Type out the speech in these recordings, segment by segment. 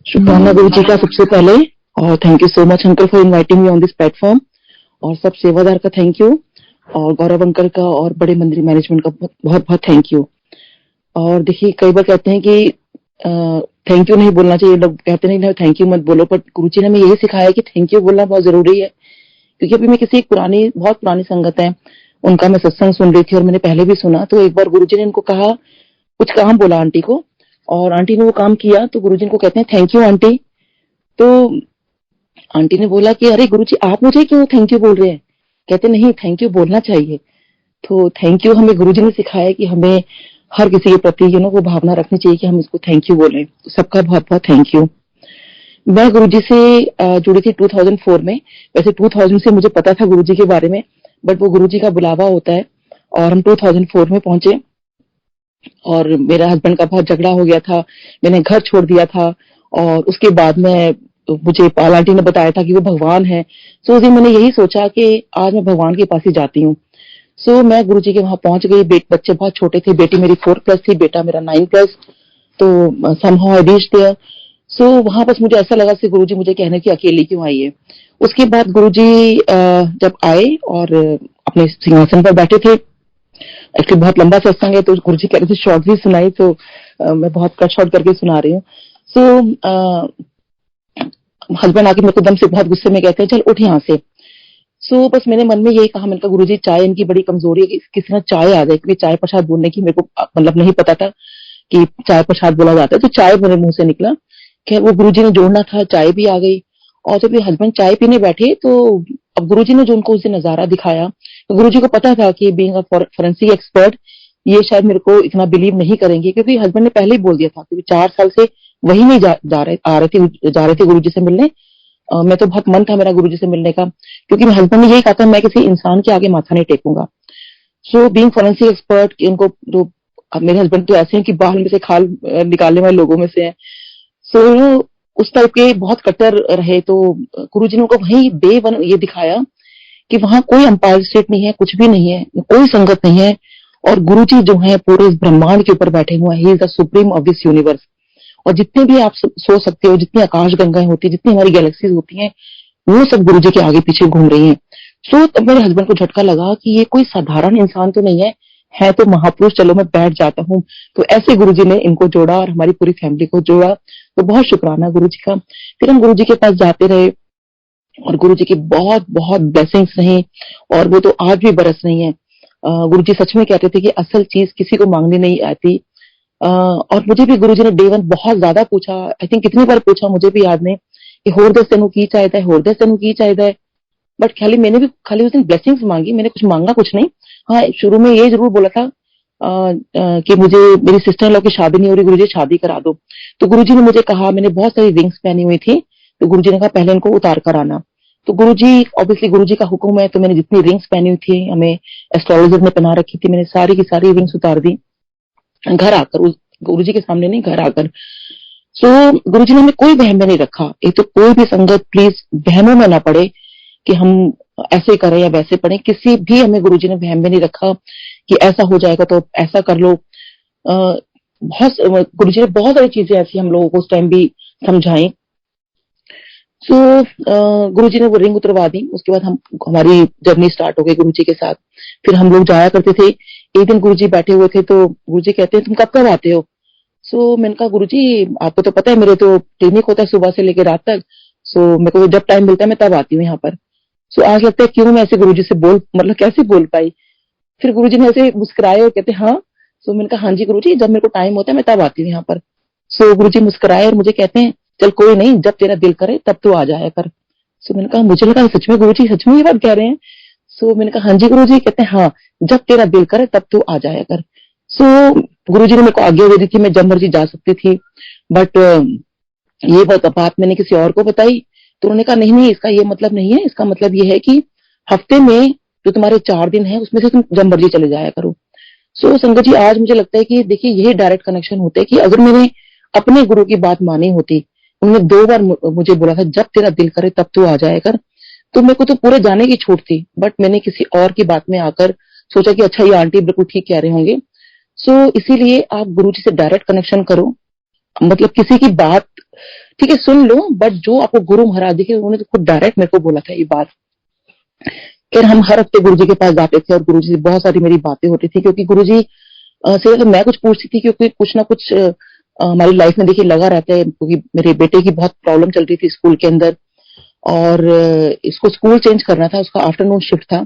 शुक्राना गुरु जी का सबसे पहले, और thank you so much uncle for inviting me on this platform. और सब सेवादार का थैंक यू, और गौरव अंकल का और बड़े मंदिर मैनेजमेंट का बहुत बहुत थैंक यू। और देखिए, कई बार कहते हैं कि थैंक यू नहीं बोलना चाहिए, लोग कहते नहीं थैंक यू मत बोलो, पर गुरु जी ने हमें यही सिखाया कि थैंक यू बोलना बहुत जरूरी है। क्योंकि अभी मैं किसी एक बहुत पुरानी संगत है, उनका मैं सत्संग सुन रही थी और मैंने पहले भी सुना। तो एक बार गुरु जी ने इनको कहा, कुछ काम बोला आंटी को, और आंटी ने वो काम किया, तो गुरुजी इनको कहते हैं थैंक यू आंटी। तो आंटी ने बोला कि अरे गुरुजी, आप मुझे क्यों थैंक यू बोल रहे हैं? कहते नहीं, थैंक यू बोलना चाहिए। तो थैंक यू हमें गुरुजी ने सिखाया कि हमें हर किसी के प्रति वो भावना रखनी चाहिए कि हम इसको थैंक यू बोलें। तो सबका बहुत बहुत थैंक यू। मैं गुरुजी से जुड़ी थी 2004 में। वैसे 2000 से मुझे पता था गुरुजी के बारे में, बट वो गुरुजी का बुलावा होता है, और हम 2004 में पहुंचे। और मेरे हस्बैंड का बहुत झगड़ा हो गया था, मैंने घर छोड़ दिया था, और उसके बाद में मुझे पाल आंटी ने बताया था कि वो भगवान है। सो उस दिन मैंने यही सोचा कि आज मैं भगवान के पास ही जाती हूँ। सो मैं गुरुजी के वहां पहुंच गई। बच्चे बहुत छोटे थे, बेटी मेरी 4+ थी, बेटा मेरा 9+। तो समहाउ आई रीच्ड देयर। सो वहां बस मुझे ऐसा लगा कि गुरुजी मुझे कहने की अकेली क्यों आई है। उसके बाद गुरुजी जब आए और अपने सिंहासन पर बैठे थे, एक्चुअली बहुत लंबा सत्संग है, तो गुरुजी कह रहे थे शॉर्ट भी सुनाई, तो मैं बहुत कट शॉर्ट करके सुना रही हूँ। सो हस्बैंड आके मेरे को दम से बहुत गुस्से में कहते हैं, चल उठ यहाँ से। सो बस मैंने मन में यही कहा, मैंने कहा गुरुजी, चाय इनकी बड़ी कमजोरी है कि किसी ना चाय आ जाए, क्योंकि चाय प्रसाद बोलने की मेरे को मतलब नहीं पता था कि चाय प्रसाद बोला जाता है। तो चाय मेरे मुंह से निकला, खैर वो गुरुजी ने जोड़ना था, चाय भी आ गई। और जब मेरे हस्बैंड चाय पीने बैठे, तो अब गुरुजी ने जो उनको उस दिन नजारा दिखाया, तो गुरुजी को पता था कि बीइंग अ फोरेंसिक एक्सपर्ट, ये शायद मेरे को इतना बिलीव नहीं करेंगे, क्योंकि हस्बैंड ने पहले ही बोल दिया था, क्योंकि 4 साल से वही नहीं जा रहे थे गुरुजी से मिलने। मैं तो बहुत मन था मेरा गुरुजी से मिलने का, क्योंकि मेरे हस्बैंड ने यही कहा था, मैं किसी इंसान के आगे माथा नहीं टेकूंगा। सो बीइंग फोरेंसिक एक्सपर्ट, इनको तो अब मेरे हस्बैंड तो ऐसे हैं कि बाल में से खाल निकालने वाले लोगों में से हैं। सो उस टाइप के बहुत कट्टर रहे। तो गुरुजी ने उनको वही डे 1 ये दिखाया कि वहां कोई अंपायर स्टेट नहीं है, कुछ भी नहीं है, कोई संगत नहीं है, और गुरुजी जो है पूरे इस ब्रह्मांड के ऊपर बैठे हुए हैं। He is the supreme of this universe. और जितने भी आप सोच सकते हो, जितनी आकाश गंगाएं होती है, जितनी हमारी गैलेक्सीज होती हैं, वो सब गुरुजी के आगे पीछे घूम रही हैं। सो तब मेरे हस्बैंड को झटका लगा कि ये कोई साधारण इंसान तो नहीं है तो महापुरुष, चलो मैं बैठ जाता हूँ। तो ऐसे गुरुजी ने इनको जोड़ा और हमारी पूरी फैमिली को जोड़ा। तो बहुत शुक्राना गुरुजी का। फिर हम गुरुजी के पास जाते रहे, और गुरुजी की बहुत बहुत ब्लेसिंग्स रही, और वो तो आज भी बरस रही हैं। गुरुजी सच में कहते थे कि असल चीज किसी को मांगनी नहीं आती। और मुझे भी गुरुजी ने डे 1 बहुत ज्यादा पूछा, आई थिंक कितनी बार पूछा मुझे भी याद नहीं, कि होर दस तेनू की चाहिए है, होर दस तेनू की चाहिए है। बट खाली मैंने भी खाली उस दिन ब्लेसिंग्स मांगी, मैंने कुछ मांगा कुछ नहीं। हाँ, शुरू में ये जरूर बोला था कि मुझे मेरी सिस्टर इन लॉ की शादी नहीं हो रही, गुरुजी शादी करा दो। तो गुरुजी ने मुझे कहा, मैंने बहुत सारी रिंग्स पहनी हुई थी, तो गुरुजी ने कहा पहले इनको उतार कर आना। तो गुरुजी, ऑब्वियसली गुरुजी का हुक्म है, तो मैंने जितनी रिंग्स पहनी हुई थी, हमें एस्ट्रोलॉजर ने पहना रखी थी, मैंने सारी की सारी रिंग्स उतार दी घर आकर, गुरुजी के सामने नहीं, घर आकर। सो गुरुजी ने हमें कोई वहम में नहीं रखा। एक तो कोई भी संगत प्लीज वहमों में ना पड़े कि हम ऐसे करें या वैसे पढ़ें, किसी भी हमें गुरुजी ने वहम में नहीं रखा कि ऐसा हो जाएगा तो ऐसा कर लो। बहुत गुरुजी ने बहुत सारी चीजें ऐसी हम लोगों को उस टाइम भी समझाई। सो गुरुजी ने वो रिंग उतरवा दी। उसके बाद हमारी जर्नी स्टार्ट हो गई गुरुजी के साथ। फिर हम लोग जाया करते थे। एक दिन गुरुजी बैठे हुए थे, तो गुरुजी कहते हैं तुम कब कब आते हो? सो मैंने कहा गुरुजी, आपको तो पता है मेरे तो क्लिनिक होता है सुबह से लेकर रात तक। सो मेरे को जब टाइम मिलता है मैं तब आती हूँ यहाँ पर। सो आज लगता है क्यों मैं ऐसे गुरुजी से मतलब कैसे बोल पाई। फिर गुरुजी ने ऐसे मुस्कुराए और कहते हाँ। सो मैंने कहा हाँ जी गुरुजी, जब मेरे को टाइम होता है मैं तब आती हूँ यहाँ पर। सो गुरुजी मुस्कुराए और मुझे कहते हैं चल कोई नहीं, जब तेरा दिल करे तब तू आ जाया कर। सो मैंने कहा, मुझे लगा सच में गुरुजी सच में ये बात कह रहे हैं। सो मैंने कहा हाँ जी गुरुजी। कहते हैं हाँ, जब तेरा दिल करे तब तू आ जाया कर। सो गुरुजी ने मेरे को आज्ञा दे दी थी, मैं जब मर्जी जा सकती थी। बट ये बात मैंने किसी और को बताई, तो उन्होंने कहा नहीं नहीं, इसका ये मतलब नहीं है, इसका मतलब ये है कि हफ्ते में जो तुम्हारे 4 दिन है उसमें से तुम जब मर्जी चले जाया करो। सो संगत जी, आज मुझे लगता है कि देखिए यही डायरेक्ट कनेक्शन होते हैं कि अगर मैंने अपने गुरु की बात मानी होती, उन्होंने 2 बार मुझे बोला था जब तेरा दिल करे तब तू आ जाया कर, तो मेरे को तो पूरे जाने की छूट थी। बट मैंने किसी और की बात में आकर सोचा कि अच्छा ये आंटी बिल्कुल ठीक कह रहे होंगे। सो इसीलिए आप गुरु जी से डायरेक्ट कनेक्शन करो, मतलब किसी की बात ठीक है सुन लो, बट जो आपको गुरु महाराज दिखे उन्होंने तो खुद डायरेक्ट मेरे को बोला था ये बात। फिर हम हर हफ्ते गुरुजी के पास जाते थे और गुरुजी से बहुत सारी मेरी बातें होती थी, क्योंकि गुरुजी से तो मैं कुछ पूछती थी, क्योंकि कुछ ना कुछ हमारी लाइफ में देखिए लगा रहता है, क्योंकि मेरे बेटे की बहुत प्रॉब्लम चल रही थी स्कूल के अंदर, और इसको स्कूल चेंज करना था, उसका आफ्टरनून शिफ्ट था।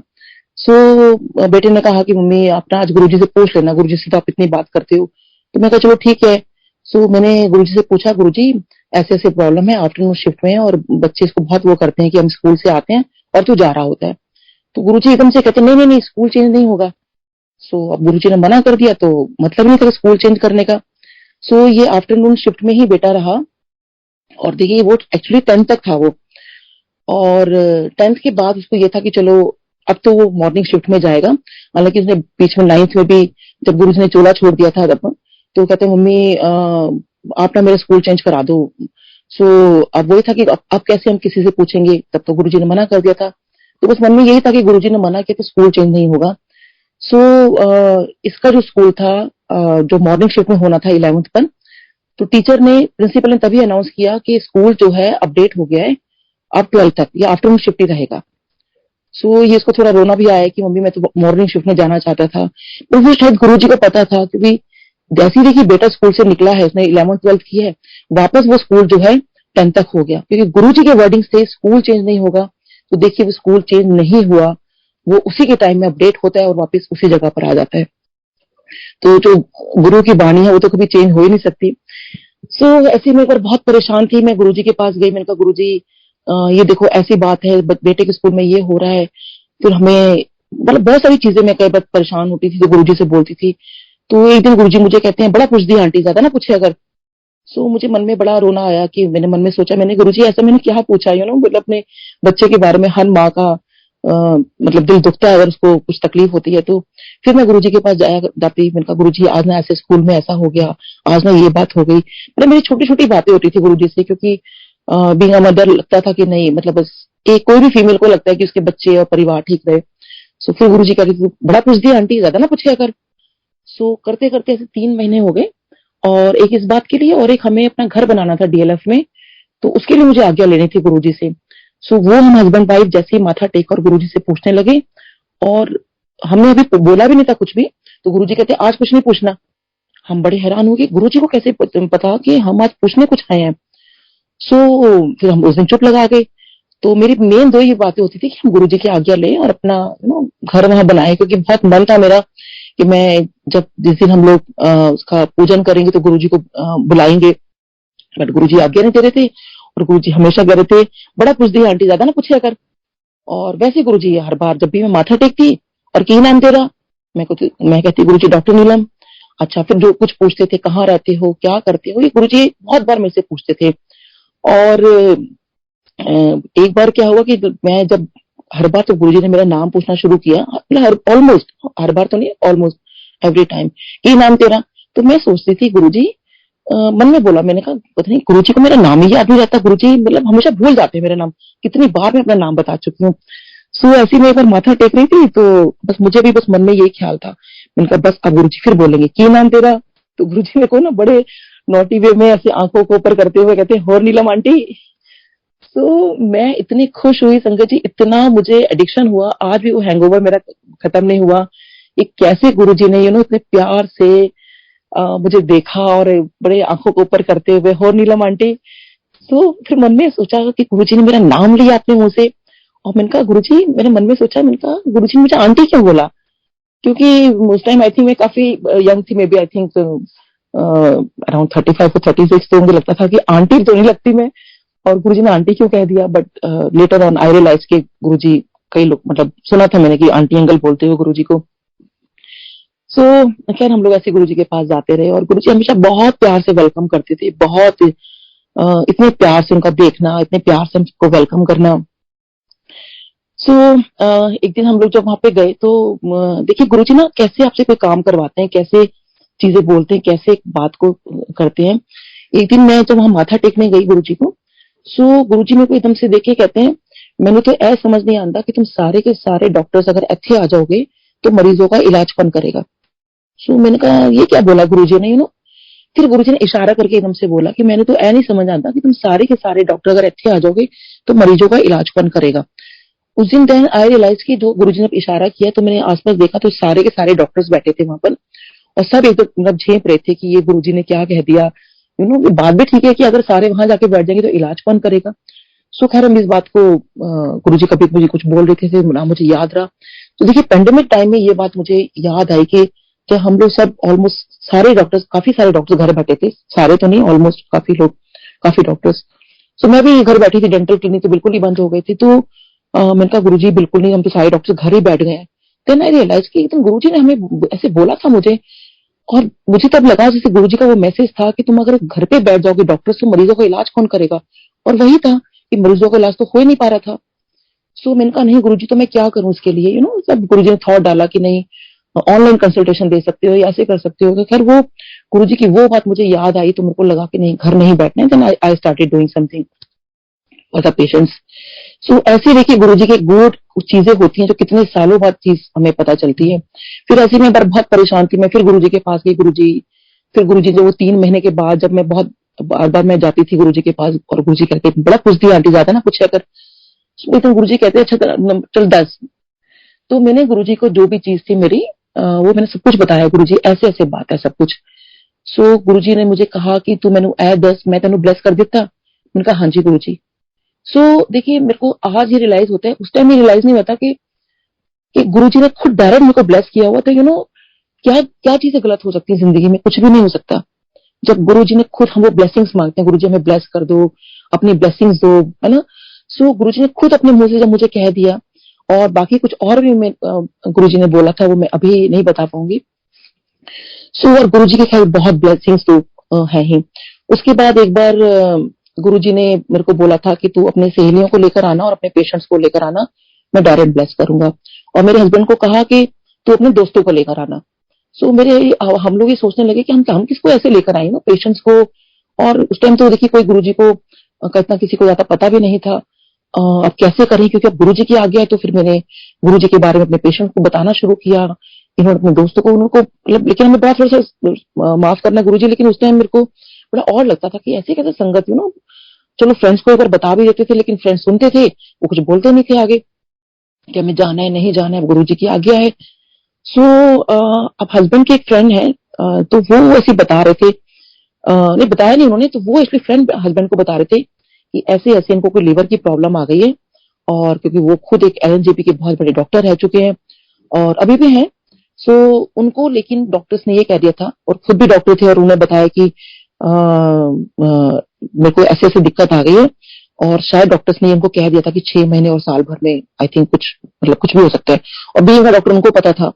सो बेटे ने कहा कि मम्मी आप ना आज गुरुजी से पूछ लेना, गुरुजी से तो आप इतनी बात करते हो। तो मैं कहा चलो ठीक है। सो मैंने गुरुजी से पूछा, गुरुजी ऐसे ऐसे प्रॉब्लम है, आफ्टरनून शिफ्ट में है और बच्चे इसको बहुत वो करते हैं कि हम स्कूल से आते हैं और तू जा रहा होता है। तो गुरुजी एकदम से कहते नहीं नहीं नहीं, स्कूल चेंज नहीं होगा। सो अब गुरुजी ने मना कर दिया, तो मतलब नहीं था स्कूल चेंज करने का। सो ये आफ्टरनून शिफ्ट में ही बेटा रहा, और देखिए वो एक्चुअली 10th तक था वो, और 10th के बाद उसको ये था कि चलो अब तो वो मॉर्निंग शिफ्ट में जाएगा। हालांकि उसने बीच में 9th में भी जब गुरुजी ने चोला छोड़ दिया था तब, तो कहते मम्मी आप ना मेरा स्कूल चेंज करा दो। सो अब वही था कि अब कैसे हम किसी से पूछेंगे, तब तो गुरुजी ने मना कर दिया था। तो बस मन में यही था कि गुरुजी ने मना किया तो स्कूल चेंज नहीं होगा। सो इसका जो स्कूल था जो मॉर्निंग शिफ्ट में होना था 11th पर, तो टीचर ने प्रिंसिपल ने तभी अनाउंस किया कि स्कूल जो है अपडेट हो गया है, अब 12th तक या आफ्टरनून शिफ्ट ही रहेगा। सो ये इसको थोड़ा रोना भी आया कि मम्मी मैं तो मॉर्निंग शिफ्ट में जाना चाहता था, पर फिर शायद गुरुजी को पता था, क्योंकि जैसे ही देखिए बेटा स्कूल से निकला है, उसने 11th-12th की है, वापस वो स्कूल जो है 10th तक हो गया, क्योंकि गुरुजी के वर्डिंग से स्कूल चेंज नहीं होगा। तो देखिए वो स्कूल चेंज नहीं हुआ, वो उसी के टाइम में अपडेट होता है और वापस उसी जगह पर आ जाता है। तो जो गुरु की वाणी है वो तो कभी चेंज हो ही नहीं सकती। सो ऐसे में एक बार बहुत परेशान थी, मैं गुरुजी के पास गई, मैंने कहा गुरुजी ये देखो ऐसी बात है, बेटे के स्कूल में ये हो रहा है। फिर हमें मतलब बहुत सारी चीजें मैं कई बार परेशान होती थी, जो गुरुजी से बोलती थी। तो एक दिन गुरुजी मुझे कहते हैं बड़ा पूछ दिया आंटी, ज्यादा ना पूछे अगर। सो मुझे मन में बड़ा रोना आया कि मैंने मन में सोचा, मैंने गुरुजी ऐसा मैंने क्या पूछा, मतलब अपने बच्चे के बारे में हर माँ का मतलब दिल दुखता है अगर उसको कुछ तकलीफ होती है। तो फिर मैं गुरुजी के पास जाती, मैंने कहा गुरुजी आज ना ऐसे स्कूल में ऐसा हो गया, आज ना ये बात हो गई। मतलब मेरी छोटी छोटी बातें होती थी गुरुजी से, क्योंकि बीइंग अ मदर लगता था कि नहीं, मतलब बस एक कोई भी फीमेल को लगता है कि उसके बच्चे और परिवार ठीक रहे। सो फिर गुरुजी कहते थे बड़ा पूछ दिया आंटी, ज्यादा ना पूछे अगर। सो करते करते ऐसे 3 महीने हो गए, और एक इस बात के लिए और एक हमें अपना घर बनाना था डीएलएफ में, तो उसके लिए मुझे आज्ञा लेनी थी गुरुजी से। सो वो हम हस्बैंड वाइफ जैसे ही माथा टेक और गुरुजी से पूछने लगे, और हमने अभी बोला भी नहीं था कुछ भी, तो गुरुजी कहते आज कुछ नहीं पूछना। हम बड़े हैरान हो गए, गुरुजी को कैसे पता कि हम आज पूछने कुछ आए हैं। सो फिर हम उस दिन चुप लगा गए। तो मेरी मेन दो ही बातें होती थी कि हम गुरुजी की आज्ञा लें और अपना घर वहां बनाए, क्योंकि बहुत मन था मेरा कि मैं जब जिस दिन हम लोग उसका पूजन करेंगे तो गुरुजी को बुलाएंगे। बट गुरुजी आज्ञा नहीं दे रहे थे, और गुरुजी हमेशा कह रहे थे बड़ा पूछ दिया आंटी, ज्यादा ना पूछे कर। और वैसे गुरुजी हर बार जब भी मैं माथा टेकती और की नाम तेरा, मैं कहती गुरुजी डॉक्टर नीलम। अच्छा, फिर जो कुछ पूछते थे कहाँ रहते हो क्या करते हो, ये गुरुजी बहुत बार मेरे से पूछते थे। और एक बार क्या हुआ कि मैं जब हर बार तो गुरुजी ने मेरा नाम पूछना शुरू किया, ऑलमोस्ट हर बार तो नहीं, ऑलमोस्ट एवरी टाइम की नाम तेरा। तो मैं सोचती थी गुरुजी मन में बोला, मैंने कहा पता नहीं गुरुजी को मेरा नाम ही याद नहीं रहता, गुरुजी मतलब हमेशा भूल जाते हैं मेरा नाम, कितनी बार मैं अपना नाम बता चुकी हूँ। सो ऐसी में एक बार माथा टेक रही थी, तो बस मुझे भी बस मन में यही ख्याल था, मैंने कहा बस अब गुरुजी फिर बोलेंगे की नाम तेरा। तो गुरुजी मेरे को ना बड़े नोटी वे में ऐसे आंखों को ऊपर करते हुए कहते और नीलम आंटी। तो मैं इतनी खुश हुई संगत जी, इतना मुझे एडिक्शन हुआ, आज भी वो हैंगओवर मेरा खत्म नहीं हुआ। एक कैसे गुरुजी ने इतने प्यार से मुझे देखा और बड़े आंखों को ऊपर करते हुए हो नीलम आंटी। तो फिर मन में सोचा कि गुरुजी ने मेरा नाम लिया अपने मुंह से, और मैंने कहा गुरुजी, मैंने मन में सोचा, मैंने कहा गुरुजी ने मुझे आंटी क्यों बोला, क्योंकि उस टाइम आई थिंक मैं काफी यंग थी, maybe I think around 35 और 36। तो मुझे लगता था कि आंटी तो नहीं लगती मैं, और गुरुजी ने आंटी क्यों कह दिया। But later on I realise कि गुरुजी, कई लोग मतलब सुना था मैंने कि आंटी अंकल बोलते हो गुरुजी को। सो खैर हम लोग ऐसे गुरुजी के पास जाते रहे, और गुरुजी हमेशा बहुत प्यार से वेलकम करते थे, बहुत इतने प्यार से उनका देखना, इतने प्यार से हमको वेलकम करना। सो एक दिन हम लोग जब वहां पे गए, तो देखिए गुरुजी ना कैसे आपसे कोई काम करवाते हैं, कैसे चीजें बोलते हैं, कैसे एक बात को करते हैं। एक दिन मैं जब वहां माथा टेकने गई गुरुजी को, सो गुरुजी मेरे को एकदम से देखे कहते हैं मैंने तो ऐसा समझ नहीं आता कि तुम सारे के सारे डॉक्टर्स अगर इतने आ जाओगे तो मरीजों का इलाज कौन करेगा। सो मैंने कहा ये क्या बोला गुरुजी ने। फिर गुरुजी ने इशारा करके एकदम से बोला कि मैंने तो ऐ नहीं समझ आता कि तुम सारे के सारे डॉक्टर अगर ਇੱਥੇ आ जाओगे तो मरीजों का इलाज कौन करेगा। उस दिन देन आई रियलाइज कि जो गुरुजी ने इशारा किया तो मैंने आसपास देखा तो सारे के सारे डॉक्टर्स बैठे थे वहां पर और सब एक मतलब झेप रहे थे कि ये गुरुजी ने क्या कह दिया। बात भी ठीक है कि अगर सारे वहां जाके बैठ जाएंगे तो इलाज कौन करेगा। सो खैर हम इस बात को गुरुजी कभी मुझे कुछ बोल रहे थे ना मुझे याद रहा। तो देखिए पेंडेमिक टाइम में ये बात मुझे याद आई कि जब हम लोग सब ऑलमोस्ट सारे डॉक्टर्स काफी सारे डॉक्टर्स घर बैठे थे, सारे तो नहीं ऑलमोस्ट काफी लोग काफी डॉक्टर्स। सो मैं भी घर बैठी थी, डेंटल क्लिनिक तो बिल्कुल ही बंद हो गई थी। तो मैंने कहा गुरुजी बिल्कुल नहीं, हम तो सारे डॉक्टर्स घर ही बैठ गए हैं। देन आई रियलाइज कि एकदम गुरुजी ने हमें ऐसे बोला था मुझे और मुझे तब लगा जैसे गुरुजी का वो मैसेज था कि तुम अगर घर पे बैठ जाओगे डॉक्टर्स तो मरीजों का इलाज कौन करेगा। और वही था कि मरीजों का इलाज तो हो ही नहीं पा रहा था। सो मैंने कहा नहीं गुरुजी तो मैं क्या करूं इसके लिए, सब गुरुजी ने थॉट डाला कि नहीं ऑनलाइन कंसल्टेशन दे सकते हो या ऐसे कर सकते हो। तो खैर वो गुरुजी की वो बात मुझे याद आई तो मेरे को लगा कि नहीं घर नहीं बैठना है। Then I started doing something for the patients. So ऐसे देखिए गुरुजी के गुड चीजें होती हैं जो कितने सालों बाद चीज हमें पता चलती है। फिर ऐसे में बहुत परेशान थी मैं, फिर गुरुजी के पास गई। गुरुजी फिर गुरुजी जो वो 3 महीने के बाद जब मैं बहुत बार बार मैं जाती थी गुरुजी के पास और गुरुजी कहते बड़ा पूछती आंटी ज्यादा ना पूछा कर। तो गुरुजी कहते अच्छा चल 10। तो मैंने गुरुजी को जो भी चीज थी मेरी वो मैंने सब कुछ बताया। गुरुजी ऐसे ऐसे बात है सब कुछ। सो गुरुजी ने मुझे कहा कि तू मैनू ए 10 मैं तेन ब्लेस कर दिता। मैंने कहा हाँ जी गुरुजी। सो देखिए मेरे को आज ये रियलाइज होता है, उस टाइम ये रियलाइज नहीं होता कि गुरुजी ने खुद डायरेक्ट मेरे को ब्लेस किया हुआ। तो क्या क्या चीजें गलत हो सकती है जिंदगी में, कुछ भी नहीं हो सकता। जब गुरुजी ने खुद हम वो ब्लेसिंग्स मांगते हैं, गुरुजी हमें ब्लेस कर दो, अपनी ब्लेसिंग्स दो, है ना। सो गुरुजी ने खुद अपने मुंह से जब मुझे कह दिया और बाकी कुछ और भी मैं गुरुजी ने बोला था वो मैं अभी नहीं बता पाऊंगी। सो और गुरुजी के खैर बहुत ब्लेसिंग्स तो है ही। उसके बाद एक बार गुरुजी ने मेरे को बोला था कि तू अपने सहेलियों को लेकर आना और अपने पेशेंट्स को लेकर आना, मैं डायरेक्ट ब्लेस करूंगा। और मेरे हस्बैंड को कहा कि तू अपने दोस्तों को लेकर आना। सो हम लोग ये सोचने लगे कि हम किसको ऐसे लेकर आए ना पेशेंट्स को। और उस टाइम तो देखिए कोई गुरुजी को कितना किसी को ज्यादा पता भी नहीं था। अब कैसे करें क्योंकि अब गुरुजी की आ गया है। तो फिर मैंने गुरुजी के बारे में अपने पेशेंट को बताना शुरू किया। इन्होंने अपने दोस्तों को उनको मतलब, लेकिन हमें बड़ा थोड़ा सा माफ करना गुरुजी, लेकिन उस टाइम मेरे को बड़ा और लगता था कि ऐसे कैसे संगत चलो फ्रेंड्स को एक बार बता भी देते थे लेकिन फ्रेंड्स सुनते थे, वो कुछ बोलते नहीं थे आगे कि हमें जाना है नहीं जाना है, गुरुजी की आज्ञा है। सो अब हस्बैंड के एक फ्रेंड है तो वो ऐसे बता रहे थे, नहीं बताया नहीं उन्होंने, तो वो एक्चुअली फ्रेंड हस्बैंड को बता रहे थे कि ऐसे ऐसे इनको कोई लीवर की प्रॉब्लम आ गई है। और क्योंकि वो खुद एक LNJP के बहुत बड़े डॉक्टर रह चुके हैं और अभी भी हैं। सो उनको लेकिन डॉक्टर्स ने ये कह दिया था और खुद भी डॉक्टर थे और उन्हें बताया कि मेरे को ऐसे ऐसे दिक्कत आ गई है। और शायद डॉक्टर्स ने उनको कह दिया था कि 6 महीने और साल भर में आई थिंक कुछ मतलब कुछ भी हो सकता है। और बीइंग डॉक्टर उनको पता था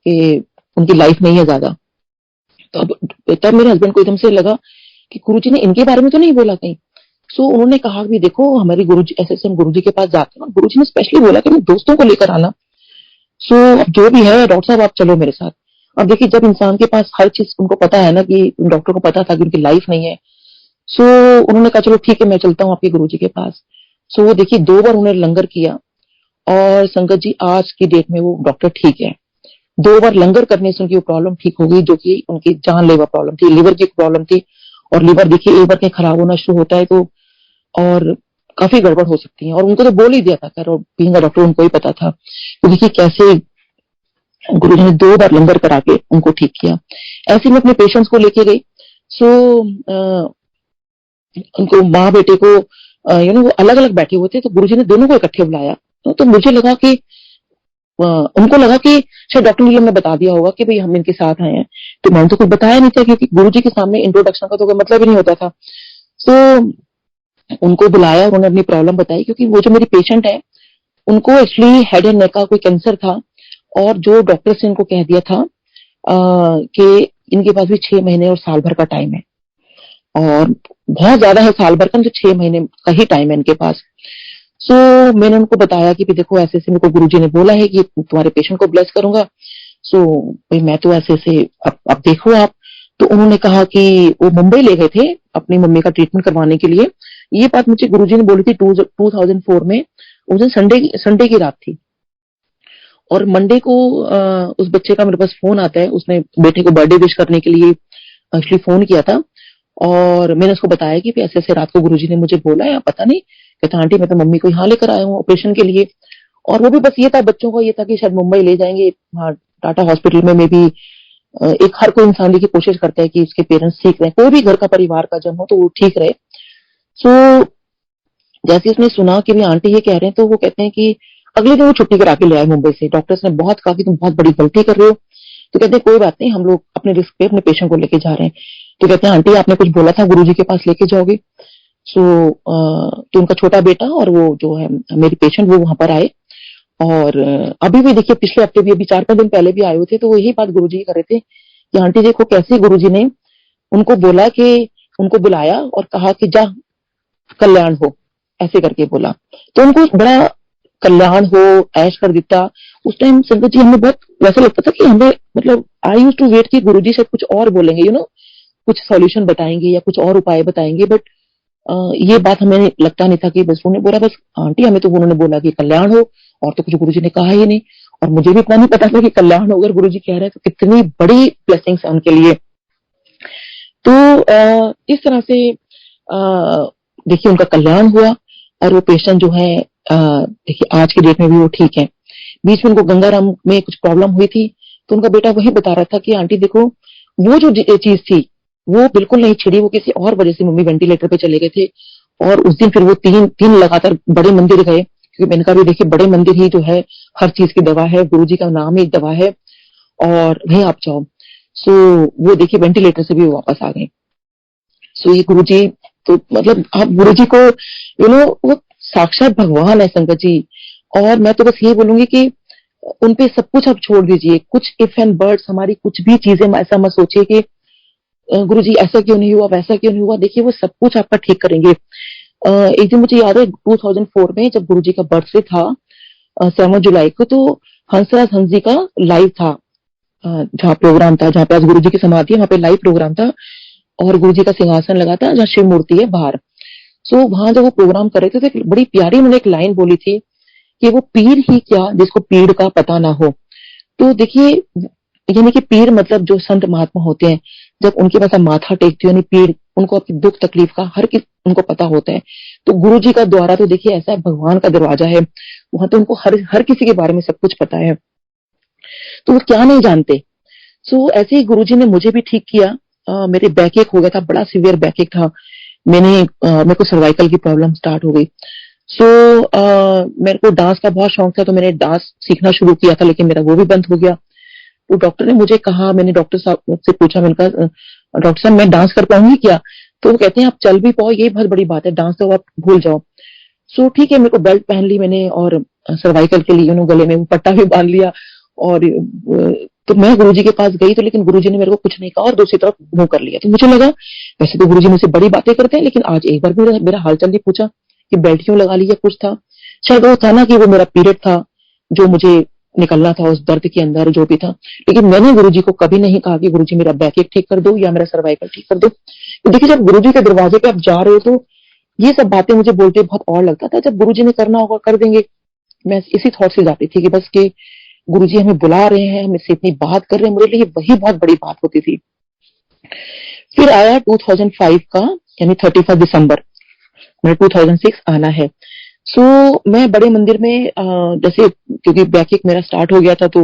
कि उनकी लाइफ नहीं है ज्यादा। तो तब मेरे हस्बैंड को एकदम से लगा कि गुरुजी ने इनके बारे में तो नहीं बोला कहीं। सो उन्होंने कहा कि देखो हमारी गुरुजी ऐसे ऐसे हम गुरुजी के पास जाते हैं, गुरुजी ने स्पेशली बोला कि मैं दोस्तों को लेकर आना। सो जो भी है डॉक्टर साहब आप चलो मेरे साथ। अब देखिए जब इंसान के पास हर चीज उनको पता है ना कि डॉक्टर को पता था कि उनकी लाइफ नहीं है। सो उन्होंने कहा चलो ठीक है मैं चलता हूँ आपके गुरुजी के पास। सो वो देखिए 2 बार उन्होंने लंगर किया और संगत जी आज की डेट में वो डॉक्टर ठीक है। 2 बार लंगर करने से उनकी वो प्रॉब्लम ठीक हो गई जो कि उनकी जानलेवा प्रॉब्लम थी, लिवर की प्रॉब्लम थी। और लिवर देखिए एक बार कहीं खराब होना शुरू होता है तो और काफी गड़बड़ हो सकती है। और उनको तो बोल ही दिया था खैर, और बीइंग अ डॉक्टर उनको ही पता था। तो देखिए कैसे गुरुजी ने 2 बार लंगर करा के उनको ठीक किया। ऐसे में अपने पेशेंट्स को लेके गई। सो उनको माँ बेटे को वो अलग अलग बैठे हुए थे तो गुरुजी ने दोनों को इकट्ठे बुलाया। तो मुझे लगा कि उनको लगा कि शायद डॉक्टर ने हमें बता दिया होगा कि भाई हम इनके साथ आए हैं। तो मैंने तो कुछ बताया नहीं था क्योंकि गुरुजी के सामने इंट्रोडक्शन का तो कोई मतलब ही नहीं होता था। तो उनको बुलाया, उन्होंने अपनी प्रॉब्लम बताई क्योंकि वो जो मेरी पेशेंट है उनको एक्चुअली हेड एंड नेक का कोई कैंसर था। और जो डॉक्टर ने इनको कह दिया था कि इनके पास भी 6 महीने और साल भर का टाइम है। और बहुत ज्यादा है साल भर का, तो 6 महीने का ही टाइम है इनके पास। सो मैंने उनको बताया कि देखो ऐसे ऐसे मेरे को गुरुजी ने बोला है कि तुम्हारे पेशेंट को ब्लेस करूंगा। सो भाई मैं तो ऐसे ऐसे अब देखो आप। तो उन्होंने कहा कि वो मुंबई ले गए थे अपनी मम्मी का ट्रीटमेंट करवाने के लिए। ये बात मुझे गुरुजी ने बोली थी 2004 में। उस दिन संडे की रात थी और मंडे को उस बच्चे का मेरे पास फोन आता है। उसने बेटे को बर्थडे विश करने के लिए एक्चुअली फोन किया था। और मैंने उसको बताया कि ऐसे ऐसे रात को गुरुजी ने मुझे बोला है, पता नहीं। कहता आंटी मैं तो मम्मी को यहाँ लेकर आया हूँ ऑपरेशन के लिए। और वो भी बस ये था, बच्चों का ये था कि शायद मुंबई ले जाएंगे, हाँ टाटा हॉस्पिटल में भी एक हर कोई इंसान की कोशिश करता है कि उसके पेरेंट्स ठीक रहे, कोई भी घर का परिवार का जन हो तो वो ठीक रहे। सो जैसे उसने सुना कि भी आंटी ये कह रहे हैं, तो वो कहते हैं कि अगले दिन वो छुट्टी करा के ले आए मुंबई से। डॉक्टर्स ने बहुत कहा कि तुम बहुत बड़ी गलती कर रहे हो। तो कहते हैं कोई बात नहीं, हम लोग अपने रिस्क पे अपने पेशेंट को लेके जा रहे हैं। तो कहते हैं आंटी आपने कुछ बोला था गुरुजी के पास लेके जाओगे। तो उनका छोटा बेटा और वो जो है मेरी पेशेंट वो वहां पर आए। और अभी भी देखिए पिछले हफ्ते भी अभी 4-5 दिन पहले भी आए हुए थे, तो वो यही बात गुरुजी कर रहे थे कि आंटी देखो कैसे गुरुजी ने उनको बोला कि उनको बुलाया और कहा कि जा कल्याण हो, ऐसे करके बोला। तो उनको बड़ा कल्याण हो ऐश कर देता। उस टाइम संगत जी हमें बहुत वैसा लगता था कि हमें मतलब आई यूज्ड टू वेट कि गुरुजी शायद कुछ और बोलेंगे, कुछ सॉल्यूशन बताएंगे या कुछ और उपाय बताएंगे। बट ये बात हमें लगता नहीं था कि बस उन्होंने बोला बस आंटी हमें तो उन्होंने बोला कि कल्याण हो, और तो कुछ गुरुजी ने कहा ही नहीं। और मुझे भी इतना नहीं पता था कि कल्याण हो, अगर गुरुजी कह रहे हैं तो कितनी बड़ी ब्लेसिंग्स है उनके लिए। तो इस तरह से देखिए उनका कल्याण हुआ और वो पेशेंट जो है देखिए आज की डेट में भी वो ठीक है। बीच में उनको गंगाराम में कुछ प्रॉब्लम हुई थी, तो उनका बेटा वही बता रहा था कि आंटी देखो वो जो चीज थी वो बिल्कुल नहीं छिड़ी, वो किसी और वजह से मम्मी वेंटिलेटर पे चले गए थे। और उस दिन फिर वो तीन लगातार बड़े मंदिर गए, क्योंकि मैंने कहा भी देखिए बड़े मंदिर ही जो है हर चीज की दवा है, गुरुजी का नाम ही एक दवा है, और वहीं आप जाओ। सो वो देखिए वेंटिलेटर से भी वापस आ गए। सो ये गुरुजी तो मतलब आप गुरुजी को वो साक्षात भगवान है संगत जी। और मैं तो बस ये बोलूंगी कि उनपे सब कुछ आप छोड़ दीजिए, कुछ इफ एंड बर्ड्स हमारी कुछ भी चीजें ऐसा मत सोचिए कि गुरुजी ऐसा क्यों नहीं हुआ वैसा क्यों नहीं हुआ। देखिए वो सब कुछ आपका ठीक करेंगे। एक दिन मुझे याद है 2004 में जब गुरुजी का बर्थडे था 7 जुलाई को, तो हंसराज हंस जी का लाइव था, जहाँ प्रोग्राम था, जहाँ पे आज गुरुजी की समाधि है वहां पे लाइव प्रोग्राम था और गुरुजी का सिंहासन लगा था जहाँ शिव मूर्ति है बाहर। सो वहां जब वो प्रोग्राम कर रहे थे तो बड़ी प्यारी उन्होंने एक लाइन बोली थी कि वो पीर ही क्या जिसको पीड़ का पता ना हो। तो देखिए यानी कि पीर मतलब जो संत महात्मा होते हैं, जब उनके पास माथा टेकते हो यानी पीर उनको अपनी दुख तकलीफ का हर किस उनको पता होता है। तो गुरुजी का द्वारा तो देखिए ऐसा भगवान का दरवाजा है, वहां तो उनको हर किसी के बारे में सब कुछ पता है, तो वो क्या नहीं जानते। सो ऐसे ही गुरुजी ने मुझे भी ठीक किया। मेरे बैक एक हो गया था, बड़ा सीवियर बैक एक था, मेरे को सर्वाइकल की प्रॉब्लम स्टार्ट हो गई। सो मेरे को डांस का बहुत शौक था, तो मैंने डांस सीखना शुरू किया था, लेकिन मेरा वो भी बंद हो गया। तो डॉक्टर ने मुझे कहा, मैंने डॉक्टर साहब से पूछा, मैंने कहा डॉक्टर साहब मैं डांस कर पाऊंगी क्या? तो वो कहते हैं आप चल भी पाओ ये बहुत बड़ी बात है, डांस तो आप भूल जाओ। सो ठीक है, मेरे को बेल्ट पहन ली मैंने और सर्वाइकल के लिए गले में पट्टा भी बांध लिया। और तो मैं गुरुजी के पास गई, तो लेकिन गुरुजी ने मेरे को कुछ नहीं कहा और दूसरी तरफ मुंह कर लिया। तो मुझे लगा वैसे तो गुरुजी मुझसे बड़ी बातें करते हैं, लेकिन आज एक बार भी मेरा हालचाल नहीं पूछा कि बेल्ट क्यों लगा लिया। कुछ था शायद, वो था ना कि वो मेरा पीरियड था जो मुझे निकलना था उस दर्द के अंदर जो भी था। लेकिन मैंने गुरुजी को कभी नहीं कहा कि गुरुजी मेरा बैक एक ठीक कर दो या मेरा सर्वाइकल ठीक कर दो। तो देखिए जब गुरुजी के दरवाजे पे आप जा रहे हो तो ये सब बातें मुझे बोलते बहुत और लगता था। जब गुरुजी ने करना होगा कर देंगे, मैं इसी थॉट से जाती थी कि बस के गुरुजी हमें बुला रहे हैं, हमसे इतनी बात कर रहे हैं, मेरे लिए वही बहुत बड़ी बात होती थी। फिर आया 2005 का यानी 31 दिसंबर, मेरा 2006 आना है। सो मैं बड़े मंदिर में जैसे क्योंकि बैक एक मेरा स्टार्ट हो गया था, तो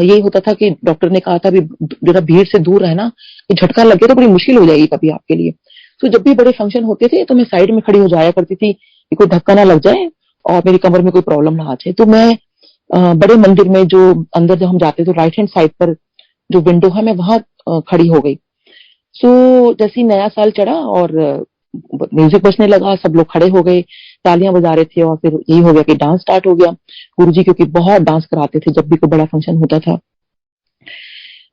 यही होता था कि डॉक्टर ने कहा था भी जरा भीड़ से दूर रहना, कि झटका लग गया तो बड़ी मुश्किल हो जाएगी कभी आपके लिए। तो जब भी बड़े फंक्शन होते थे तो मैं साइड में खड़ी हो जाया करती थी कि कोई धक्का ना लग जाए और मेरी कमर में कोई प्रॉब्लम ना आ जाए। तो मैं बड़े मंदिर में जो अंदर जब हम जाते तो राइट हैंड साइड पर जो विंडो है मैं वहां खड़ी हो गई। सो जैसे ही नया साल चढ़ा और म्यूजिक बजने लगा, सब लोग खड़े हो गए, तालियां बजा रहे थे और फिर यही हो गया कि डांस स्टार्ट हो गया। गुरुजी क्योंकि बहुत डांस कराते थे जब भी कोई बड़ा फंक्शन होता था।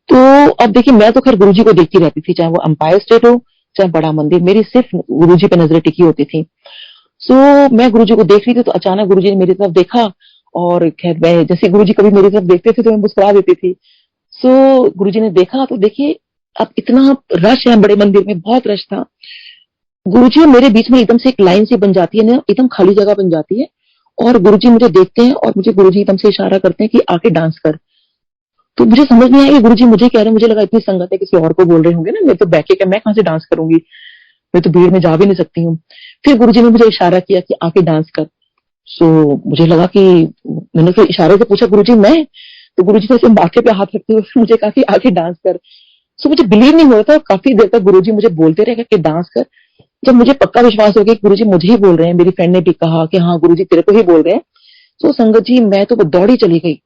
तो अब देखिए मैं तो खैर गुरुजी को देखती रहती थी, चाहे वो एम्पायर स्टेट हो चाहे बड़ा मंदिर, मेरी सिर्फ गुरुजी पे नजरें टिकी होती थी। सो मैं गुरुजी को देख रही थी तो अचानक गुरुजी ने मेरी तरफ देखा और खैर मैं जैसे गुरुजी कभी मेरी तरफ देखते थे तो मैं मुस्कुरा देती थी। सो गुरुजी ने देखा तो देखिए अब इतना रश है बड़े मंदिर में, बहुत रश था। गुरुजी और मेरे बीच में एकदम से एक लाइन सी बन जाती है ना, एकदम खाली जगह बन जाती है और गुरुजी मुझे देखते हैं और मुझे गुरुजी एकदम से इशारा करते हैं कि आके डांस कर। तो मुझे समझ नहीं आया कि गुरुजी मुझे कह रहे हैं, मुझे लगा इतनी संगत है किसी और को बोल रहे होंगे ना, मैं तो बैठ के मैं कहाँ से डांस करूंगी, मैं तो भीड़ में जा भी नहीं सकती हूँ। फिर गुरुजी ने मुझे इशारा किया कि आके डांस कर। सो मुझे लगा कि मैंने फिर इशारे से पूछा गुरुजी मैं, तो गुरुजी ने ऐसे माथे पे हाथ रखते हुए मुझे कहा कि आके डांस कर। सो मुझे बिलीव नहीं हो रहा था, और काफी देर तक गुरुजी मुझे बोलते रहे कि डांस कर। जब मुझे पक्का विश्वास हो गया कि गुरुजी मुझे ही बोल रहे हैं, मेरी फ्रेंड ने भी कहा कि हाँ गुरुजी तेरे को ही बोल रहे हैं, सो संगत जी मैं तो दौड़ी चली गई।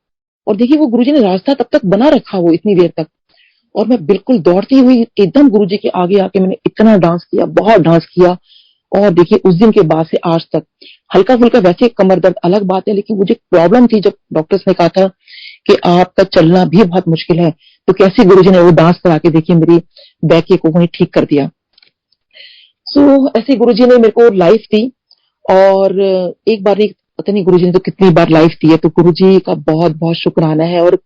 और देखिए वो गुरुजी ने रास्ता तब तक बना रखा वो इतनी देर तक, और मैं बिल्कुल दौड़ती हुई एकदम गुरुजी के आगे आके मैंने इतना डांस किया, बहुत डांस किया। और देखिए उस दिन के बाद से आज तक हल्का फुल्का वैसे कमर दर्द अलग बात है, लेकिन मुझे प्रॉब्लम थी जब डॉक्टर्स ने कहा था कि आपका चलना भी बहुत मुश्किल है, तो कैसे गुरुजी ने वो डांस करा के देखिए मेरी बैक को वहीं ठीक कर दिया। सो ऐसे गुरुजी ने मेरे को लाइफ दी, और एक बार नहीं, पता नहीं गुरुजी ने तो कितनी बार लाइफ दी है, तो गुरुजी का बहुत बहुत शुक्राना है। और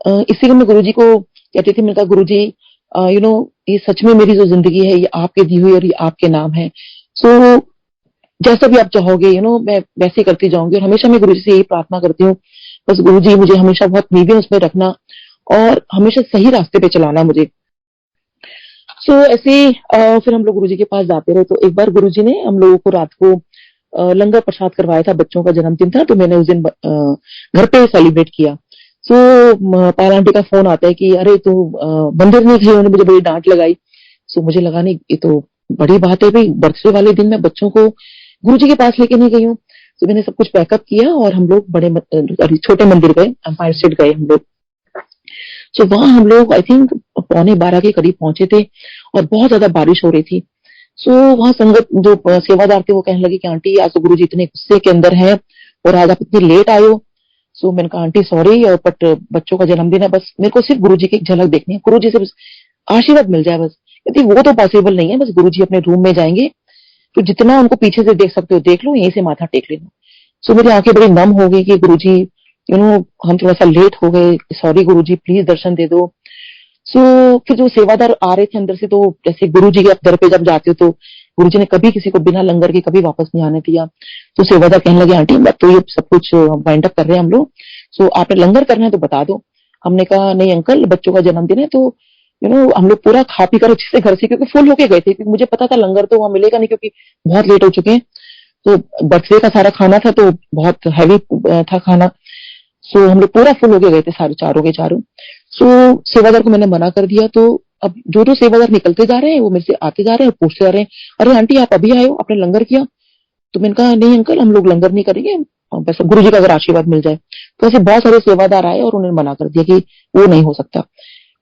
इसीलिए मैं गुरुजी को कहती थी, मैंने कहा गुरुजी ये सच में मेरी जो जिंदगी है ये आपके दी हुई और ये आपके नाम है। सो जैसा भी आप चाहोगे मैं वैसे ही करती जाऊंगी, और हमेशा मैं गुरुजी से यही प्रार्थना करती हूँ, बस गुरुजी मुझे हमेशा बहुत नींवें उसमें रखना और हमेशा सही रास्ते पे चलाना मुझे। सो ऐसे फिर हम लोग गुरुजी के पास जाते रहे। तो एक बार गुरुजी ने हम लोगों को रात को लंगर प्रसाद करवाया था, बच्चों का जन्मदिन था, तो मैंने उस दिन घर पे सेलिब्रेट किया। सो पायल आंटी का फोन आता है कि अरे तू मंदिर नहीं गई, उन्होंने मुझे बड़ी डांट लगाई। सो मुझे लगा नहीं ये तो बड़ी बात है भाई, बर्थडे वाले दिन मैं बच्चों को गुरुजी के पास लेके नहीं गई हूँ। तो मैंने सब कुछ पैकअप किया और हम लोग छोटे मंदिर गए, एम्पायर स्टेट गए हम लोग। सो वहां हम लोग आई थिंक 11:15 के करीब पहुंचे थे, और बहुत ज्यादा बारिश हो रही थी। सो वहां संगत जो सेवादार थे वो कहने लगे कि आंटी आज तो गुरुजी इतने गुस्से के अंदर हैं और आज आप इतनी लेट आए हो। सो मैंने कहा आंटी सॉरी, और बट बच्चों का जन्मदिन है, बस मेरे को सिर्फ गुरुजी की झलक देखनी है, गुरुजी से बस आशीर्वाद मिल जाए बस। कहती वो तो पॉसिबल नहीं है, बस गुरुजी अपने रूम में जाएंगे, तो जितना उनको पीछे से देख सकते हो देख लो, यहीं से माथा टेक लेना। सो मेरी आंखें बड़ी नम हो गई कि गुरुजी हम थोड़ा सा लेट हो गए, सॉरी गुरुजी प्लीज दर्शन दे दो। सो फिर जो सेवादार आ रहे थे अंदर से, तो जैसे गुरुजी के दर पे जब जाते हो तो गुरुजी ने कभी किसी को बिना लंगर के कभी वापस नहीं आने दिया। तो सेवादार कहने लगे आंटी अब तो ये सब कुछ वाइंड अप कर रहे हैं हम लोग, सो आपने लंगर करना है तो बता दो। हमने कहा नहीं अंकल, बच्चों का जन्मदिन है, तो हम लोग पूरा खा पी कर अच्छे से घर से, क्योंकि फुल होके गए थे, क्योंकि मुझे पता था लंगर तो वहां मिलेगा नहीं क्योंकि बहुत लेट हो चुके हैं। तो बर्थडे का सारा खाना था तो बहुत हैवी था खाना। सो हम लोग पूरा फुल होके गए थे सारे चारों के चारों। सो सेवादार को मैंने मना कर दिया। तो अब जो सेवादार निकलते जा रहे हैं वो मेरे से आते जा रहे हैं, पूछते जा रहे हैं अरे आंटी आप अभी आए हो, आपने लंगर किया? तो मैंने कहा नहीं अंकल हम लोग लंगर नहीं करेंगे, बस गुरुजी का अगर आशीर्वाद मिल जाए। तो ऐसे बहुत सारे सेवादार आए और उन्होंने मना कर दिया कि वो नहीं हो सकता।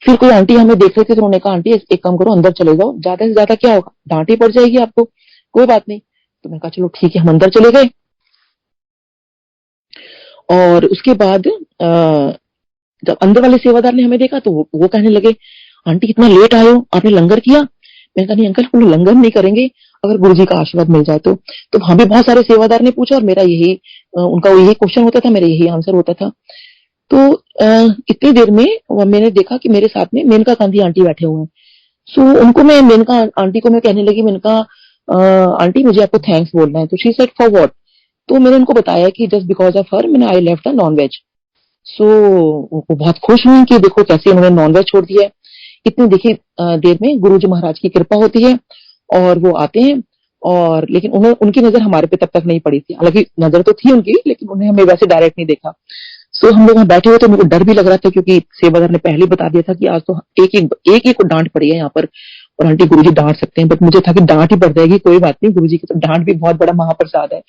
फिर कोई आंटी हमें देख रहे थे तो उन्होंने कहा आंटी एक काम करो अंदर चले जाओ, ज्यादा से ज्यादा क्या होगा, डांट ही पड़ जाएगी आपको, कोई बात नहीं। तो मैंने कहा चलो ठीक है, हम अंदर चले गए। और उसके बाद जब अंदर वाले सेवादार ने हमें देखा तो वो कहने लगे आंटी कितना लेट आए हो, आपने लंगर किया? मैंने कहा नहीं अंकल हम लंगर नहीं करेंगे, अगर गुरुजी का आशीर्वाद मिल जाए तो। तो वहां भी बहुत सारे सेवादार ने पूछा और मेरा यही उनका यही क्वेश्चन होता था, मेरा यही आंसर होता था। तो इतनी देर में मैंने देखा कि मेरे साथ में मेनका गांधी आंटी बैठे हुए हैं। सो उनको मैं मेनका आंटी को मैं कहने लगी, मैंने कहा आंटी मुझे आपको थैंक्स बोलना है। तो शी सेड फॉर व्हाट? तो मैंने उनको बताया कि जस्ट बिकॉज ऑफ हर मैंने I left the non veg. So वो बहुत खुश हुई कि देखो कैसे उन्होंने नॉन वेज छोड़ दिया है। इतनी देखिए देर में गुरुजी महाराज की कृपा होती है और वो आते हैं, और लेकिन उनकी नजर हमारे पे तब तक नहीं पड़ी थी, हालांकि नजर तो थी उनकी लेकिन उन्हें हमें वैसे डायरेक्ट नहीं देखा। सो हम लोग वहां बैठे हुए तो मेरे को डर भी लग रहा था क्योंकि सेवादार ने पहले बता दिया था कि आज तो एक को डांट पड़ी है यहाँ पर और आंटी गुरुजी डांट सकते हैं, बट मुझे था कि डांट ही पड़ जाएगी, कोई बात नहीं, गुरुजी की तो डांट भी बहुत बड़ा महाप्रसाद है।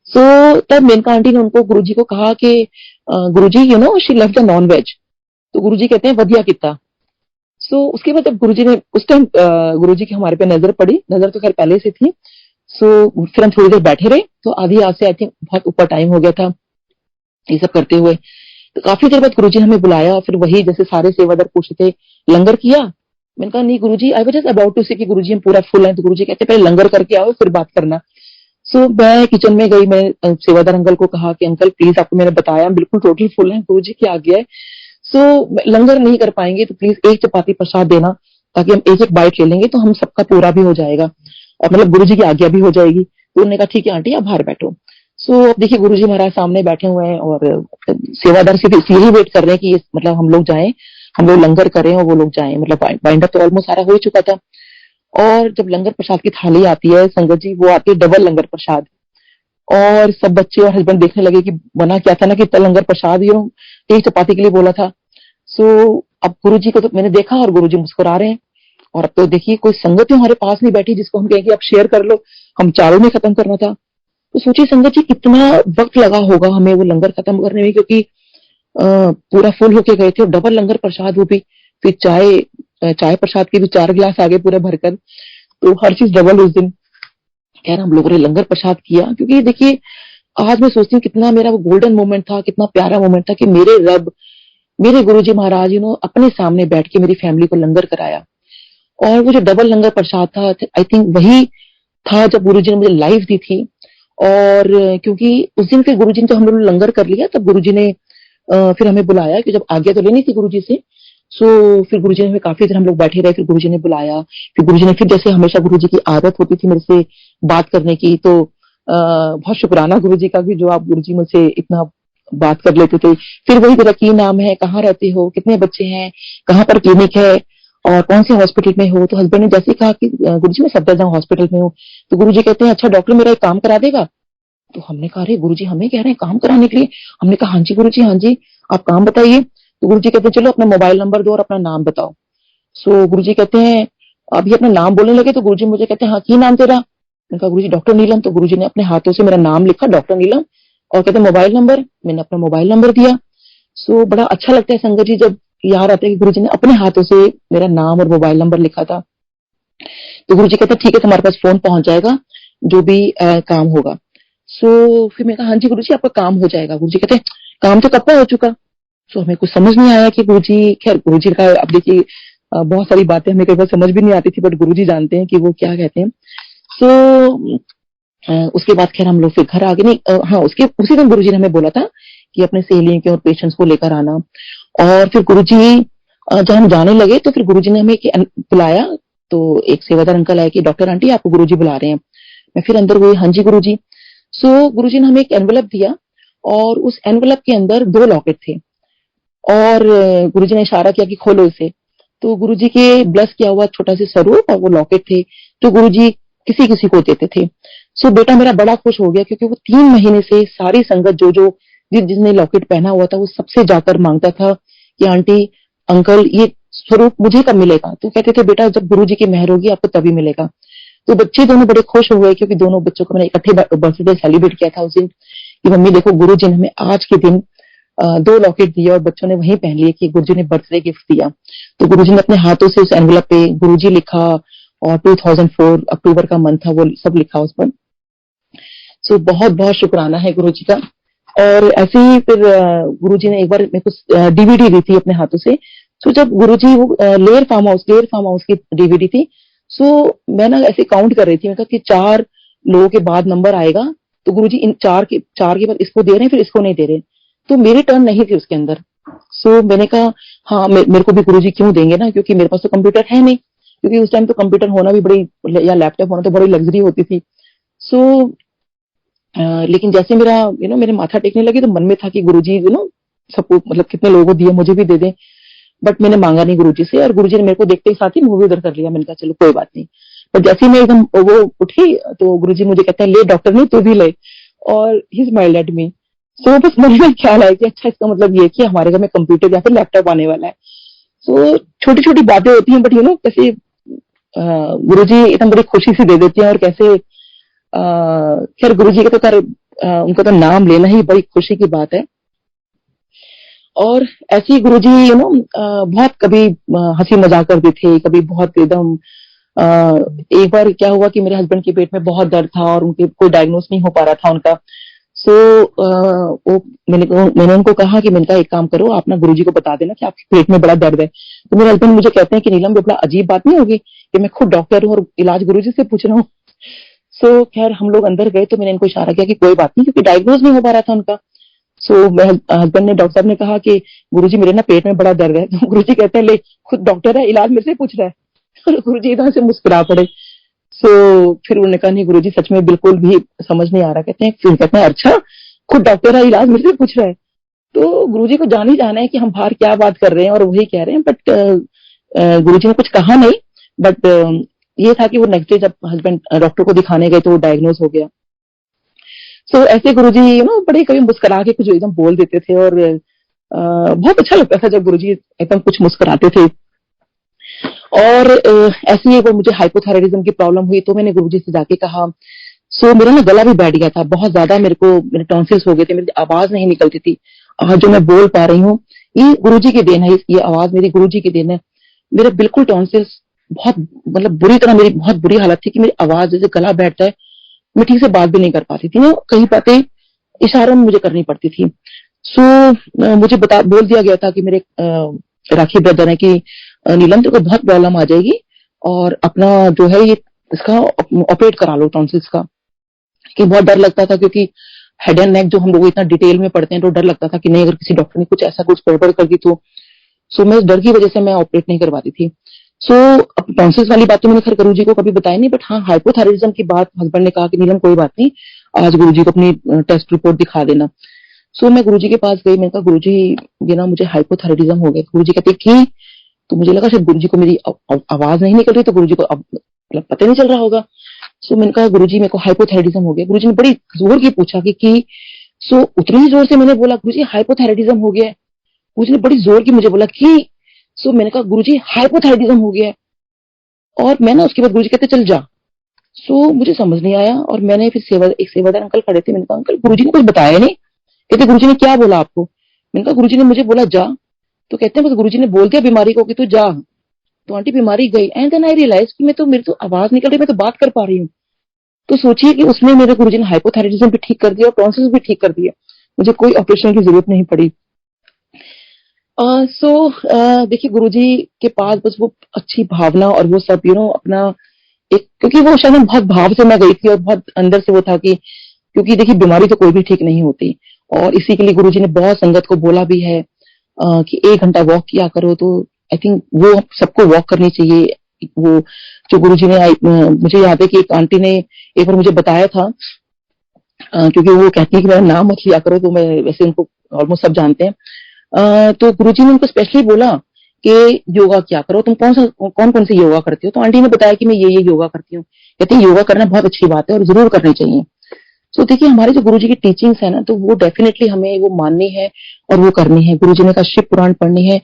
सो तब मेनका आंटी ने उनको गुरुजी को कहा कि Guruji she left the non veg. तो गुरुजी कहते हैं वधिया किता। सो उसके बाद जब गुरुजी ने उस टाइम गुरुजी की हमारे पे नजर पड़ी, नजर तो खैर पहले से थी। सो फिर हम थोड़ी देर बैठे रहे, तो आधी रात से आई थिंक बहुत ऊपर टाइम हो गया था ये सब करते हुए। तो काफी देर बाद गुरुजी ने हमें बुलाया और फिर वही जैसे सारे सेवादार पूछे थे लंगर किया? मैंने कहा नहीं Guruji, I was just about to say कि गुरुजी हम पूरा फुल है। तो गुरुजी कहते पहले लंगर करके आओ फिर बात करना। सो मैं किचन में गई, मैं सेवादार अंकल को कहा कि अंकल प्लीज आपको मैंने बताया बिल्कुल टोटल फुल है, गुरुजी की आज्ञा है, सो लंगर नहीं कर पाएंगे तो प्लीज एक चपाती प्रसाद देना ताकि हम एक एक बाइट ले लेंगे तो हम सबका पूरा भी हो जाएगा और मतलब गुरुजी की आज्ञा भी हो जाएगी। तो उन्होंने कहा ठीक है आंटी आप बाहर बैठो। सो अब देखिए गुरुजी महाराज सामने बैठे हुए हैं और सेवादार सिर्फ इसलिए ही वेट कर रहे हैं कि मतलब हम लोग जाएं, हम लोग लंगर करें और वो लोग जाएं। मतलब बाइंड अप तो ऑलमोस्ट सारा हो ही चुका था। और जब लंगर प्रसाद की थाली आती है संगत जी, वो आती है डबल लंगर प्रसाद। और सब बच्चे और हस्बैंड देखने लगे कि बना क्या था ना कि इतना लंगर प्रसाद एक चपाती के लिए बोला था। सो अब गुरुजी को तो मैंने देखा और गुरुजी मुस्कुरा रहे हैं। और अब तो देखिए कोई संगत ही हमारे पास नहीं बैठी जिसको हम कहें कि आप शेयर कर लो, हम चारों में खत्म करना था। तो सोचिए संगत जी कितना वक्त लगा होगा हमें वो लंगर खत्म करने में, क्योंकि पूरा फुल होके गए थे और डबल लंगर प्रसाद, वो भी फिर चाय प्रसाद के भी 4 गिलास आगे पूरे भरकर। तो हर चीज डबल उस दिन। खैर हम लोगों ने लंगर प्रसाद किया, क्योंकि देखिए आज मैं सोचती हूँ कितना मेरा वो गोल्डन मोमेंट था, कितना प्यारा मोमेंट था कि मेरे रब, मेरे गुरुजी महाराज अपने सामने बैठ के मेरी फैमिली को लंगर कराया। और वो जो डबल लंगर प्रसाद था, आई थिंक वही था जब गुरुजी ने मुझे लाइफ दी थी। और क्योंकि उस दिन फिर गुरुजी ने जब हम लोग लंगर कर लिया, तब गुरुजी ने फिर हमें बुलाया कि जब आज्ञा तो लेनी थी गुरुजी से। सो फिर गुरुजी ने हमें काफी देर हम लोग बैठे रहे, फिर गुरुजी ने बुलाया। फिर गुरुजी ने फिर जैसे हमेशा गुरुजी की आदत होती थी मेरे से बात करने की, तो बहुत शुक्राना गुरुजी का भी जो आप गुरुजी मुझसे इतना बात कर लेते थे। फिर वही मेरा की नाम है, कहाँ रहते हो, कितने बच्चे हैं, कहाँ पर क्लिनिक है और कौन से हॉस्पिटल में हो। तो हस्बैंड ने जैसे कहा कि गुरुजी मैं सफदरजंग हॉस्पिटल में हूँ, तो गुरुजी कहते हैं अच्छा डॉक्टर मेरा एक काम करा देगा। तो हमने कहा अरे गुरुजी हमें कह रहे हैं काम कराने के लिए। हमने कहा हाँ जी गुरुजी, हाँ जी आप काम बताइए। तो गुरुजी कहते हैं चलो अपना मोबाइल नंबर दो और अपना नाम बताओ। सो गुरुजी कहते हैं अभी अपना नाम बोलने लगे, तो गुरुजी मुझे कहते हैं हाँ की नाम तेरा। मैंने कहा गुरुजी डॉक्टर नीलम। तो गुरुजी ने अपने हाथों से मेरा नाम लिखा डॉक्टर नीलम और कहते हैं मोबाइल नंबर। मैंने अपना मोबाइल नंबर दिया। सो बड़ा अच्छा लगता है संगत जी जब याद आता है कि गुरुजी ने अपने हाथों से मेरा नाम और मोबाइल नंबर लिखा था। तो गुरुजी कहते हैं ठीक है तुम्हारे पास फोन पहुंच जाएगा जो भी काम होगा। सो फिर मैं कहा हाँ जी गुरुजी आपका काम हो जाएगा। गुरुजी कहते हैं काम तो कब का हो चुका। सो हमें कुछ समझ नहीं आया कि गुरुजी, खैर गुरुजी का अब देखिए बहुत सारी बातें हमें कई बार समझ भी नहीं आती थी, बट गुरुजी जानते हैं कि वो क्या कहते हैं। सो उसके बाद खैर हम लोग फिर घर आ गए। नहीं हाँ उसके उसी दिन गुरुजी ने हमें बोला था कि अपने सहेलियों के और पेशेंट्स को लेकर आना। और फिर गुरुजी जब हम जाने लगे तो फिर गुरुजी ने हमें बुलाया। तो एक सेवादार अंकल आए कि डॉक्टर आंटी आपको गुरुजी बुला रहे हैं। मैं फिर अंदर गई, हाँ जी गुरुजी। सो गुरुजी ने हमें एक एनवेलप दिया और उस एनवेलप के अंदर 2 लॉकेट थे। और गुरुजी ने इशारा किया कि खोलो इसे। तो गुरुजी के ब्लस किया हुआ छोटा सा स्वरूप और वो लॉकेट थे जो गुरुजी किसी किसी को देते थे। सो बेटा मेरा बड़ा खुश हो गया, क्योंकि वो 3 महीने से सारी संगत जो जिसने लॉकेट पहना हुआ था वो सबसे जाकर मांगता था कि आंटी अंकल ये स्वरूप मुझे कब मिलेगा। तो कहते थे बेटा जब गुरुजी की मेहर होगी आपको तभी मिलेगा। तो बच्चे दोनों बड़े खुश हुए, क्योंकि दोनों बच्चों को मैंने इकट्ठे बर्थडे सेलिब्रेट किया था उस दिन कि मम्मी देखो गुरुजी ने हमें आज के दिन 2 लॉकेट दिए और बच्चों ने वही पहन लिए कि गुरुजी ने बर्थडे गिफ्ट दिया। तो गुरुजी ने अपने हाथों से उस एनवेलप पे गुरुजी लिखा और 2004 अक्टूबर का मंथ था वो सब लिखा उस पर। सो बहुत बहुत शुक्राना है गुरुजी का। और ऐसे ही फिर गुरुजी ने एक बार मेरे को डीवीडी दी थी अपने हाथों से। सो जब गुरुजी वो लेयर फार्म हाउस की डीवीडी थी। सो मैं ना ऐसे काउंट कर रही थी, मैं कहा कि 4 लोगों के बाद नंबर आएगा तो गुरुजी इन 4 के बाद इसको दे रहे हैं फिर इसको नहीं दे रहे। तो मेरी टर्न नहीं थी उसके अंदर। सो मैंने कहा हाँ मेरे को भी गुरुजी क्यों देंगे ना, क्योंकि मेरे पास तो कंप्यूटर है नहीं, क्योंकि उस टाइम तो कंप्यूटर होना भी बड़ी या लैपटॉप होना तो बड़ी लग्जरी होती थी। सो लेकिन जैसे मेरा मेरे माथा टेकने लगी तो मन में था कि गुरुजी सबको मतलब कितने लोगों को दिए मुझे भी दे दें। बट मैंने मांगा नहीं गुरुजी से और गुरुजी ने मेरे को देखते ही साथ ही मुंह भी उधर कर लिया। मैंने कहा चलो कोई बात नहीं। पर जैसे ही मैं एकदम वो उठी तो गुरुजी मुझे कहते हैं ले डॉक्टर नहीं तू भी ले। और ही स्माइल्ड एट मी। सो बस मन में ख्याल आया कि अच्छा इसका मतलब ये कि हमारे घर में कंप्यूटर या फिर लैपटॉप आने वाला है। सो छोटी छोटी बातें होती हैं, बट कैसे गुरुजी एकदम बड़ी खुशी से दे देते हैं। और कैसे खैर गुरुजी का तो उनका तो नाम लेना ही बड़ी खुशी की बात है। और ऐसे ही गुरुजी बहुत कभी हंसी मजाक करते थे, कभी बहुत एकदम एक बार क्या हुआ कि मेरे हस्बैंड के पेट में बहुत दर्द था और उनके कोई डायग्नोस नहीं हो पा रहा था उनका। सो वो मैंने उनको कहा कि मैंने कहा एक काम करो आप ना गुरुजी को बता देना कि आपके पेट में बड़ा दर्द है। तो मेरे हस्बैंड मुझे कहते हैं कि नीलम ये बड़ा अजीब बात नहीं होगी कि मैं खुद डॉक्टर हूँ और इलाज गुरुजी से पूछ रहा हूँ। सो खैर हम लोग अंदर गए तो मैंने इनको इशारा किया कि कोई बात नहीं, क्योंकि डायग्नोज नहीं हो पा रहा था उनका। सो मेरे हस्बैंड ने डॉक्टर साहब ने कहा कि गुरुजी मेरे ना पेट में बड़ा दर्द है। तो गुरुजी कहते हैं ले खुद डॉक्टर है इलाज मेरे से पूछ रहा है। और गुरुजी इधर से मुस्कुरा पड़े। सो फिर उन्होंने कहा नहीं गुरुजी सच में बिल्कुल भी समझ नहीं आ रहा। कहते हैं फिर कहते हैं अच्छा खुद डॉक्टर है इलाज मेरे से पूछ रहा है। तो गुरुजी को जान ही जाना है कि हम बाहर क्या बात कर रहे हैं और वही कह रहे हैं। बट गुरुजी ने कुछ कहा नहीं। बट ये था कि वो नेक्स्ट डे जब हस्बैंड डॉक्टर को दिखाने गए तो वो डायग्नोज हो गया। सो ऐसे गुरुजी बड़े कभी मुस्कुरा के कुछ एकदम बोल देते थे और बहुत अच्छा लगता था जब गुरुजी एकदम कुछ मुस्कुराते थे। और ऐसे ही एक बार मुझे हाइपोथायराइडिज्म की प्रॉब्लम हुई तो मैंने गुरुजी से जाके कहा। सो मेरा ना गला भी बैठ गया था बहुत ज्यादा, मेरे टॉन्सिल्स हो गए थे, मेरी आवाज नहीं निकलती थी। आज जो मैं बोल पा रही हूँ ये गुरुजी की देन है, ये आवाज मेरी गुरुजी की देन है। मेरे बिल्कुल टॉन्सिल्स बहुत मतलब बुरी तरह, मेरी बहुत बुरी हालत थी कि मेरी आवाज जैसे गला बैठता है, मैं ठीक से बात भी नहीं कर पाती थी। कई बातें इशारों में मुझे करनी पड़ती थी। सो मुझे बोल दिया गया था कि मेरे राखी ब्रदर है कि नीलम तेरे को बहुत प्रॉब्लम आ जाएगी और अपना जो है ये इसका ऑपरेट करा लो टॉन्सिल्स का। कि बहुत डर लगता था क्योंकि हेड एंड नेक जो हम लोग इतना डिटेल में पढ़ते हैं तो डर लगता था कि नहीं अगर किसी डॉक्टर ने कुछ ऐसा कुछ गड़बड़ कर दी तो। सो मैं इस डर की वजह से मैं ऑपरेट नहीं करवाती थी। सो अब टॉन्सिल्स वाली बात तो मैंने खैर गुरुजी को कभी बताई नहीं। बट हाँ हाइपोथायराइडिज्म की बात हस्बैंड ने कहा कि नीलम कोई बात नहीं, आज गुरुजी को अपनी टेस्ट रिपोर्ट दिखा देना। सो मैं गुरुजी के पास गई, मैंने कहा गुरुजी ये ना मुझे हाइपोथायराइडिज्म हो गया। गुरुजी कहते कि तो मुझे लगा शायद गुरुजी को मेरी आवाज नहीं निकल रही तो गुरुजी को अब मतलब पता नहीं चल रहा होगा। सो मैंने कहा गुरुजी मेरे को हाइपोथायराइडिज्म हो गया। गुरुजी ने बड़ी जोर की पूछा कि सो उतनी ही जोर से मैंने बोला गुरुजी हाइपोथायराइडिज्म हो गया है। गुरुजी ने बड़ी जोर की मुझे बोला कि सो मैंने कहा गुरुजी हाइपोथायराइडिज्म हो गया है। और मैं ना उसके बाद गुरुजी कहते चल जा। सो मुझे समझ नहीं आया और मैंने फिर एक सेवादार अंकल खड़े थे, मैंने कहा अंकल गुरुजी ने कुछ बताया नहीं। कहते गुरुजी ने क्या बोला आपको? मैंने कहा गुरुजी ने मुझे बोला जा। तो कहते हैं बस गुरुजी ने बोल दिया बीमारी को कि तू जा। तो आंटी बीमारी गई। एंड देन आई रियलाइज कि मेरी तो आवाज निकल रही, मैं तो बात कर पा रही हूँ। तो सोचिए कि उसमें मेरे गुरुजी ने हाइपोथायराइडिज्म भी ठीक कर दिया और टॉन्सिल्स भी ठीक कर दिया, मुझे कोई ऑपरेशन की जरूरत नहीं पड़ी। देखिए गुरुजी के पास बस वो अच्छी भावना और वो सब अपना एक, क्योंकि वो शायद बहुत भाव से मैं गई थी और बहुत अंदर से वो था कि क्योंकि देखिए बीमारी तो कोई भी ठीक नहीं होती। और इसी के लिए गुरुजी ने बहुत संगत को बोला भी है कि 1 घंटा वॉक किया करो। तो आई थिंक वो सबको वॉक करनी चाहिए। वो जो गुरुजी ने मुझे याद है कि एक आंटी ने एक बार मुझे बताया था क्योंकि वो कहती है कि मेरा नाम मत लिया करो, तो मैं वैसे उनको ऑलमोस्ट सब जानते हैं। तो गुरुजी ने उनको स्पेशली बोला कि योगा क्या करो, तुम कौन कौन से योगा करती हो? तो आंटी ने बताया कि मैं ये योगा करती हूँ। कहती है योगा करना बहुत अच्छी बात है और जरूर करनी चाहिए। तो देखिए हमारे जो गुरुजी की टीचिंग्स है ना तो वो डेफिनेटली हमें वो माननी है और वो करनी है। गुरुजी ने कहा शिव पुराण पढ़नी है।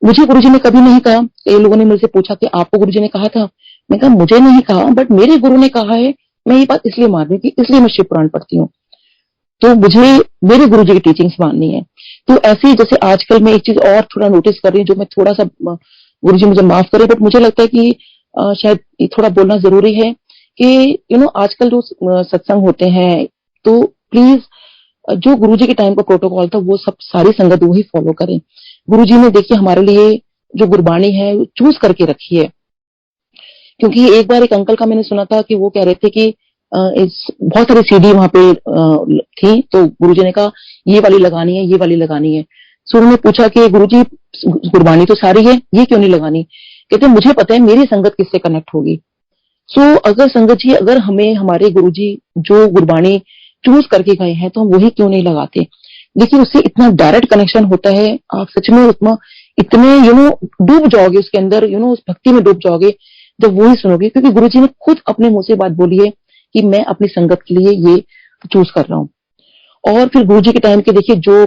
मुझे गुरुजी ने कभी नहीं कहा, कई लोगों ने मुझसे पूछा कि आपको गुरुजी ने कहा था? मैं कहा मुझे नहीं कहा, बट मेरे गुरु ने कहा है, मैं ये बात इसलिए मान रही थी, इसलिए मैं शिव पुराण पढ़ती हूँ। तो मुझे मेरे गुरुजी की टीचिंग्स माननी है। तो ऐसे ही जैसे आजकल मैं एक चीज और थोड़ा नोटिस कर रही हूँ, जो मैं थोड़ा सा गुरुजी मुझे माफ करे, बट मुझे लगता है कि शायद थोड़ा बोलना जरूरी है कि आजकल जो सत्संग होते हैं तो प्लीज जो गुरुजी के टाइम का प्रोटोकॉल था वो सब सारी संगत वही फॉलो करें। गुरुजी ने देखिए हमारे लिए जो गुरबाणी है चूज करके रखी है। क्योंकि एक बार एक अंकल का मैंने सुना था कि वो कह रहे थे कि बहुत सारी सीडी वहां पे थी, तो गुरुजी ने कहा ये वाली लगानी है, ये वाली लगानी है। सो उन्होंने पूछा कि गुरुजी गुरबाणी तो सारी है, ये क्यों नहीं लगानी? कहते मुझे पता है मेरी संगत किससे कनेक्ट होगी। सो अगर संगत जी अगर हमें हमारे गुरुजी जो गुरबाणी चूज करके गए हैं तो हम वही क्यों नहीं लगाते? देखिए उससे इतना डायरेक्ट कनेक्शन होता है, आप सच में उतना इतने डूब जाओगे उसके अंदर, उस भक्ति में डूब जाओगे जब वही सुनोगे। क्योंकि गुरुजी ने खुद अपने मुंह से बात बोली है कि मैं अपनी संगत के लिए ये चूज कर रहा हूँ। और फिर गुरुजी के टाइम के देखिए जो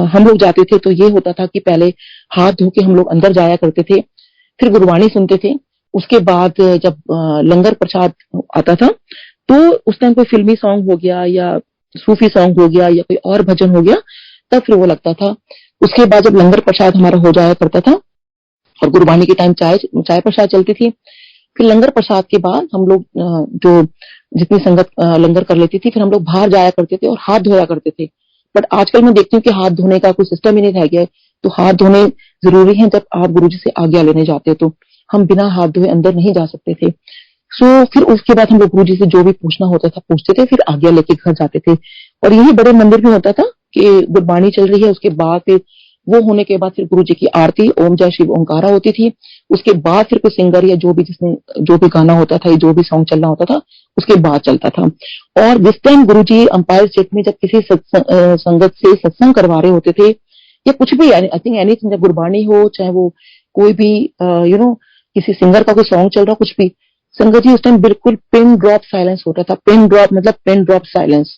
हम लोग जाते थे तो ये होता था कि पहले हाथ धो के हम लोग अंदर जाया करते थे, फिर गुरबाणी सुनते थे। उसके बाद जब लंगर प्रसाद आता था तो उस टाइम कोई फिल्मी सॉन्ग हो गया या सूफी सॉन्ग हो गया या कोई और भजन हो गया, तब फिर वो लगता था। उसके बाद जब लंगर प्रसाद हमारा हो जाया करता था और गुरबाणी के टाइम चाय प्रसाद चलती थी, फिर लंगर प्रसाद के बाद हम लोग जो जितनी संगत लंगर कर लेती थी फिर हम लोग बाहर जाया करते थे और हाथ धोया करते थे। बट आजकल मैं देखती हूँ कि हाथ धोने का कोई सिस्टम ही नहीं रह गया है। तो हाथ धोने जरूरी है, जब आप गुरुजी से आज्ञा लेने जाते हो तो हम बिना हाथ धोए अंदर नहीं जा सकते थे। सो फिर उसके बाद हम लोग गुरुजी से जो भी पूछना होता था पूछते थे, फिर आज्ञा लेके घर जाते थे। और यही बड़े मंदिर में होता था कि गुरबाणी चल रही है, उसके बाद फिर वो होने के बाद फिर गुरु जी की आरती ओम जय शिव ओंकारा होती थी। उसके बाद फिर कोई सिंगर या जो भी जिसने जो भी गाना होता था, जो भी सॉन्ग चलना होता था, उसके बाद चलता था। और जिस टाइम गुरु जी अंपायर स्टेट में जब किसी संगत से सत्संग करवा रहे होते थे या कुछ भी, आई थिंक एनीथिंग, जब गुरबाणी हो चाहे वो कोई भी किसी सिंगर का कोई सॉन्ग चल रहा, कुछ भी, संगत जी उस टाइम बिल्कुल पिन ड्रॉप साइलेंस होता था। पिन ड्रॉप मतलब पिन ड्रॉप साइलेंस।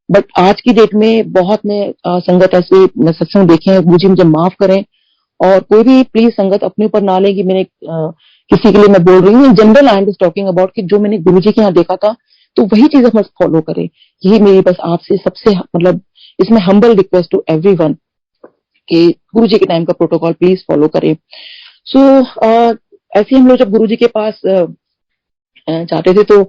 बट आज की डेट में बहुत ने संगत ऐसे सत्संग देखे हैं, गुरुजी मुझे माफ करें, और कोई भी प्लीज संगत अपने ऊपर ना ले कि मैंने किसी के लिए मैं बोल रही हूँ। General I am just talking about कि जो मैंने गुरुजी के यहाँ देखा था, तो वही चीज हम फॉलो करें। यही मेरी बस आपसे सबसे मतलब इसमें हम्बल रिक्वेस्ट टू एवरीवन कि गुरुजी के टाइम का प्रोटोकॉल प्लीज फॉलो करें। सो ऐसे हम लोग जब गुरुजी के पास जाते थे, तो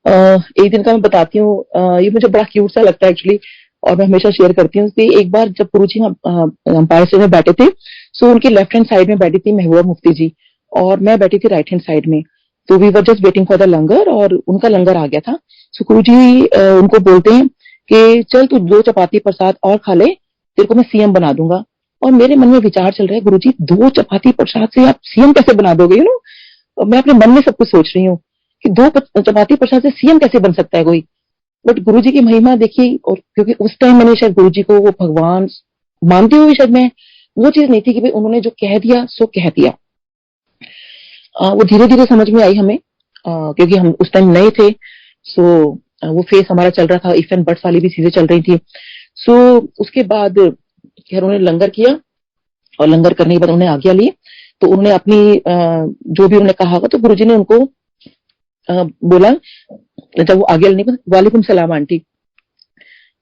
एक दिन का मैं बताती हूँ, ये मुझे बड़ा क्यूट सा लगता है एक्चुअली, और मैं हमेशा शेयर करती हूँ कि एक बार जब गुरुजी अंपायर स्टेट में बैठे थे, सो उनकी लेफ्ट हैंड साइड में बैठी थी महबूबा मुफ्ती जी, और मैं बैठी थी राइट हैंड साइड में। तो we were just waiting for the langar, और उनका लंगर आ गया था। सो गुरुजी उनको बोलते हैं कि चल तू 2 चपाती प्रसाद और खा ले, तेरे को मैं सीएम बना दूंगा। और मेरे मन में विचार चल रहा है, गुरुजी 2 चपाती प्रसाद से आप सीएम कैसे बना दोगे? मैं अपने मन में सब कुछ सोच रही हूँ कि 2 चपाती प्रसाद से सीएम कैसे बन सकता है कोई। बट गुरुजी की महिमा देखिए, और क्योंकि उस टाइम मैंने शायद गुरुजी को वो भगवान मानते हुए शायद मैं, वो चीज नहीं थी कि भाई उन्होंने जो कह दिया सो कह दिया। वो धीरे धीरे समझ में आई हमें, क्योंकि हम उस टाइम नए थे। सो वो फेस हमारा चल रहा था, इफ एंड बट्स वाली भी चीजें चल रही थी। सो उसके बाद खैर उन्होंने लंगर किया, और लंगर करने के बाद उन्होंने आज्ञा ली। तो उन्होंने अपनी जो भी उन्होंने कहा, तो गुरुजी ने उनको बोला, जब वो आगे लेने, वालेकुम सलाम आंटी।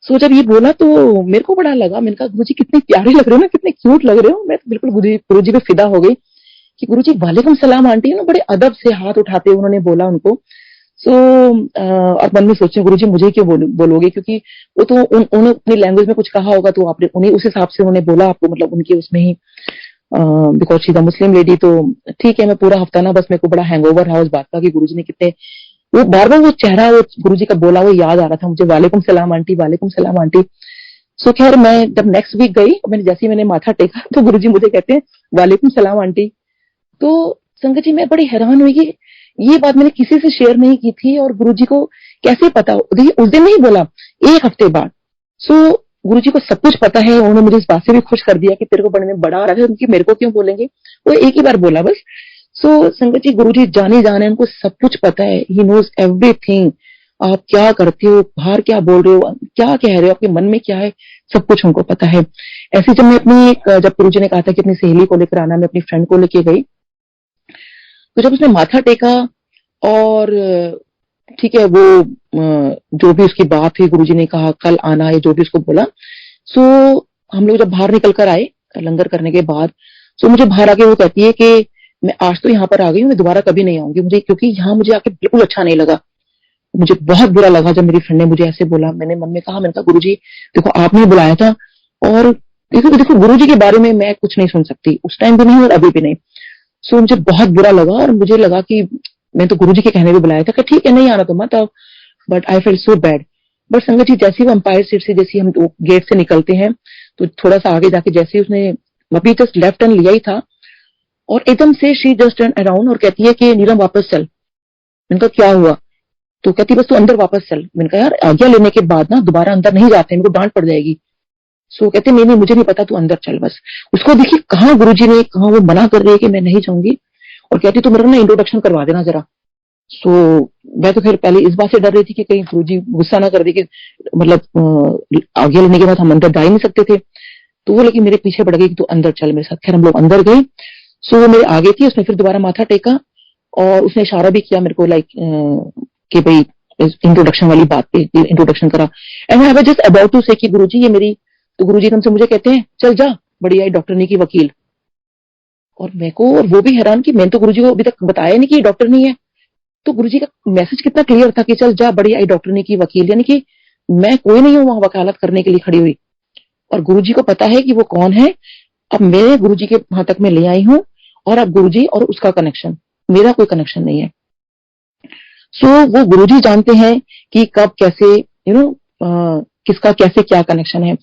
सो जब ये बोला तो मेरे को बड़ा लगा, मैंने कहा गुरुजी कितने प्यारे लग रहे हो ना, कितने क्यूट लग रहे हो। मैं तो बिल्कुल गुरुजी पे फिदा हो गई कि गुरुजी वालेकुम सलाम आंटी ना, बड़े अदब से हाथ उठाते उन्होंने बोला उनको। सो और मन में सोचे गुरुजी मुझे क्यों बोलोगे, क्योंकि वो तो उन्होंने अपनी लैंग्वेज में कुछ कहा होगा, तो आपने उन्हें उस हिसाब से उन्होंने बोला आपको, मतलब उनके उसमें ही, because she the Muslim lady. तो ठीक है, मैं पूरा हफ्ता ना बस मेरे को बड़ा हैंगओवर रहा उस बात का कि गुरुजी ने कितने, वो बार बार वो चेहरा वो गुरुजी का बोला वो याद आ रहा था मुझे, वालेकुम सलाम आंटी, वालेकुम सलाम आंटी। सो खैर मैं जब नेक्स्ट वीक गई, जैसे मैंने माथा टेका, तो गुरुजी मुझे कहते हैं वालेकुम सलाम आंटी। तो संगत जी मैं बड़ी हैरान हुई कि ये बात मैंने किसी से शेयर नहीं की थी, और गुरुजी को कैसे पता? देखिए उस दिन नहीं बोला, एक हफ्ते बाद। सो गुरुजी को सब कुछ पता है, उन्होंने मुझे इस बात से भी खुश कर दिया कि तेरे को बड़े में बड़ा आ रहा है, क्योंकि मेरे को क्यों बोलेंगे, वो एक ही बार बोला बस। सो संगत जी गुरुजी जाने जाने, उनको सब कुछ पता है, ही नोज एवरीथिंग। आप क्या करते हो, बाहर क्या बोल रहे हो, क्या कह रहे हो, आपके मन में क्या है, सब कुछ उनको पता है। ऐसे जब मैं अपनी, जब गुरुजी ने कहा था कि अपनी सहेली को लेकर आना, मैं अपनी फ्रेंड को लेके गई, तो जब उसने माथा टेका, और ठीक है वो जो भी उसकी बात हुई, गुरुजी ने कहा कल आना है, जो भी उसको बोला। सो हम लोग जब बाहर निकल कर आए लंगर करने के बाद, सो मुझे बाहर आके वो कहती है कि मैं आज तो यहाँ पर आ गई हूँ, मैं दोबारा कभी नहीं आऊंगी, मुझे क्योंकि यहाँ मुझे आके बिल्कुल अच्छा नहीं लगा। मुझे बहुत बुरा लगा जब मेरी फ्रेंड ने मुझे ऐसे बोला। मैंने मन में कहा, मैंने कहा गुरुजी देखो आपने बुलाया था, और देखो देखो गुरुजी के बारे में मैं कुछ नहीं सुन सकती, उस टाइम भी नहीं और अभी भी नहीं। सो मुझे बहुत बुरा लगा, और मुझे लगा कि मैं तो गुरुजी के कहने पे बुलाया था कि ठीक है नहीं आना तो मत आओ, but I fail so bad. But संगत जी जैसे वो अंपायर सीट से जैसे हम गेट से निकलते हैं, तो थोड़ा सा आगे जाके जैसे उसने अभी जस्ट लेफ्ट टर्न लिया ही था, और एकदम से शी जस्ट टर्न अराउंड और कहती है कि नीलम वापस चल। मैंने कहा क्या हुआ? तो कहती बस तू अंदर वापस चल। मैंने कहा यार आज्ञा लेने के बाद ना दोबारा अंदर नहीं जाते, मेरे को डांट पड़ जाएगी। सो कहते नहीं नहीं मुझे नहीं पता, तू अंदर चल बस। उसको देखिए कहाँ गुरुजी ने, कहाँ वो मना कर रही है कि मैं नहीं जाऊंगी, और कहती तू मेरा ना इंट्रोडक्शन करवा देना जरा। सो मैं तो फिर पहले इस बात से डर रही थी कि कहीं गुरुजी गुस्सा ना कर दे कि मतलब आज्ञा लेने के बाद हम अंदर जा ही नहीं सकते थे। तो वो लेकिन मेरे पीछे पड़ गई कि तू अंदर चल मेरे साथ। खैर हम लोग अंदर गए। सो वो मेरे आगे थी, उसने फिर दोबारा माथा टेका, और उसने इशारा भी किया मेरे को, लाइक कि भाई इंट्रोडक्शन वाली बात पे इंट्रोडक्शन करा। And I was just about to say कि गुरुजी ये मेरी, तो गुरुजी एकदम से मुझे कहते हैं चल जा बड़ी आई डॉक्टरनी की वकील। और मेरे को, और वो भी हैरान कि मैंने तो गुरुजी को अभी तक बताया नहीं कि डॉक्टर नहीं है। तो गुरुजी का मैसेज कितना क्लियर था कि चल जा बड़ी आई डॉक्टरनी की वकील, यानी कि मैं कोई नहीं हूं वहां वकालत करने के लिए खड़ी हुई, और गुरुजी को पता है कि वो कौन है। अब मैं गुरुजी के वहां तक मैं ले आई हूं, और अब गुरुजी और उसका कनेक्शन, मेरा कोई कनेक्शन नहीं है। सो वो गुरुजी जानते हैं कि कब कैसे किसका कैसे क्या कनेक्शन है।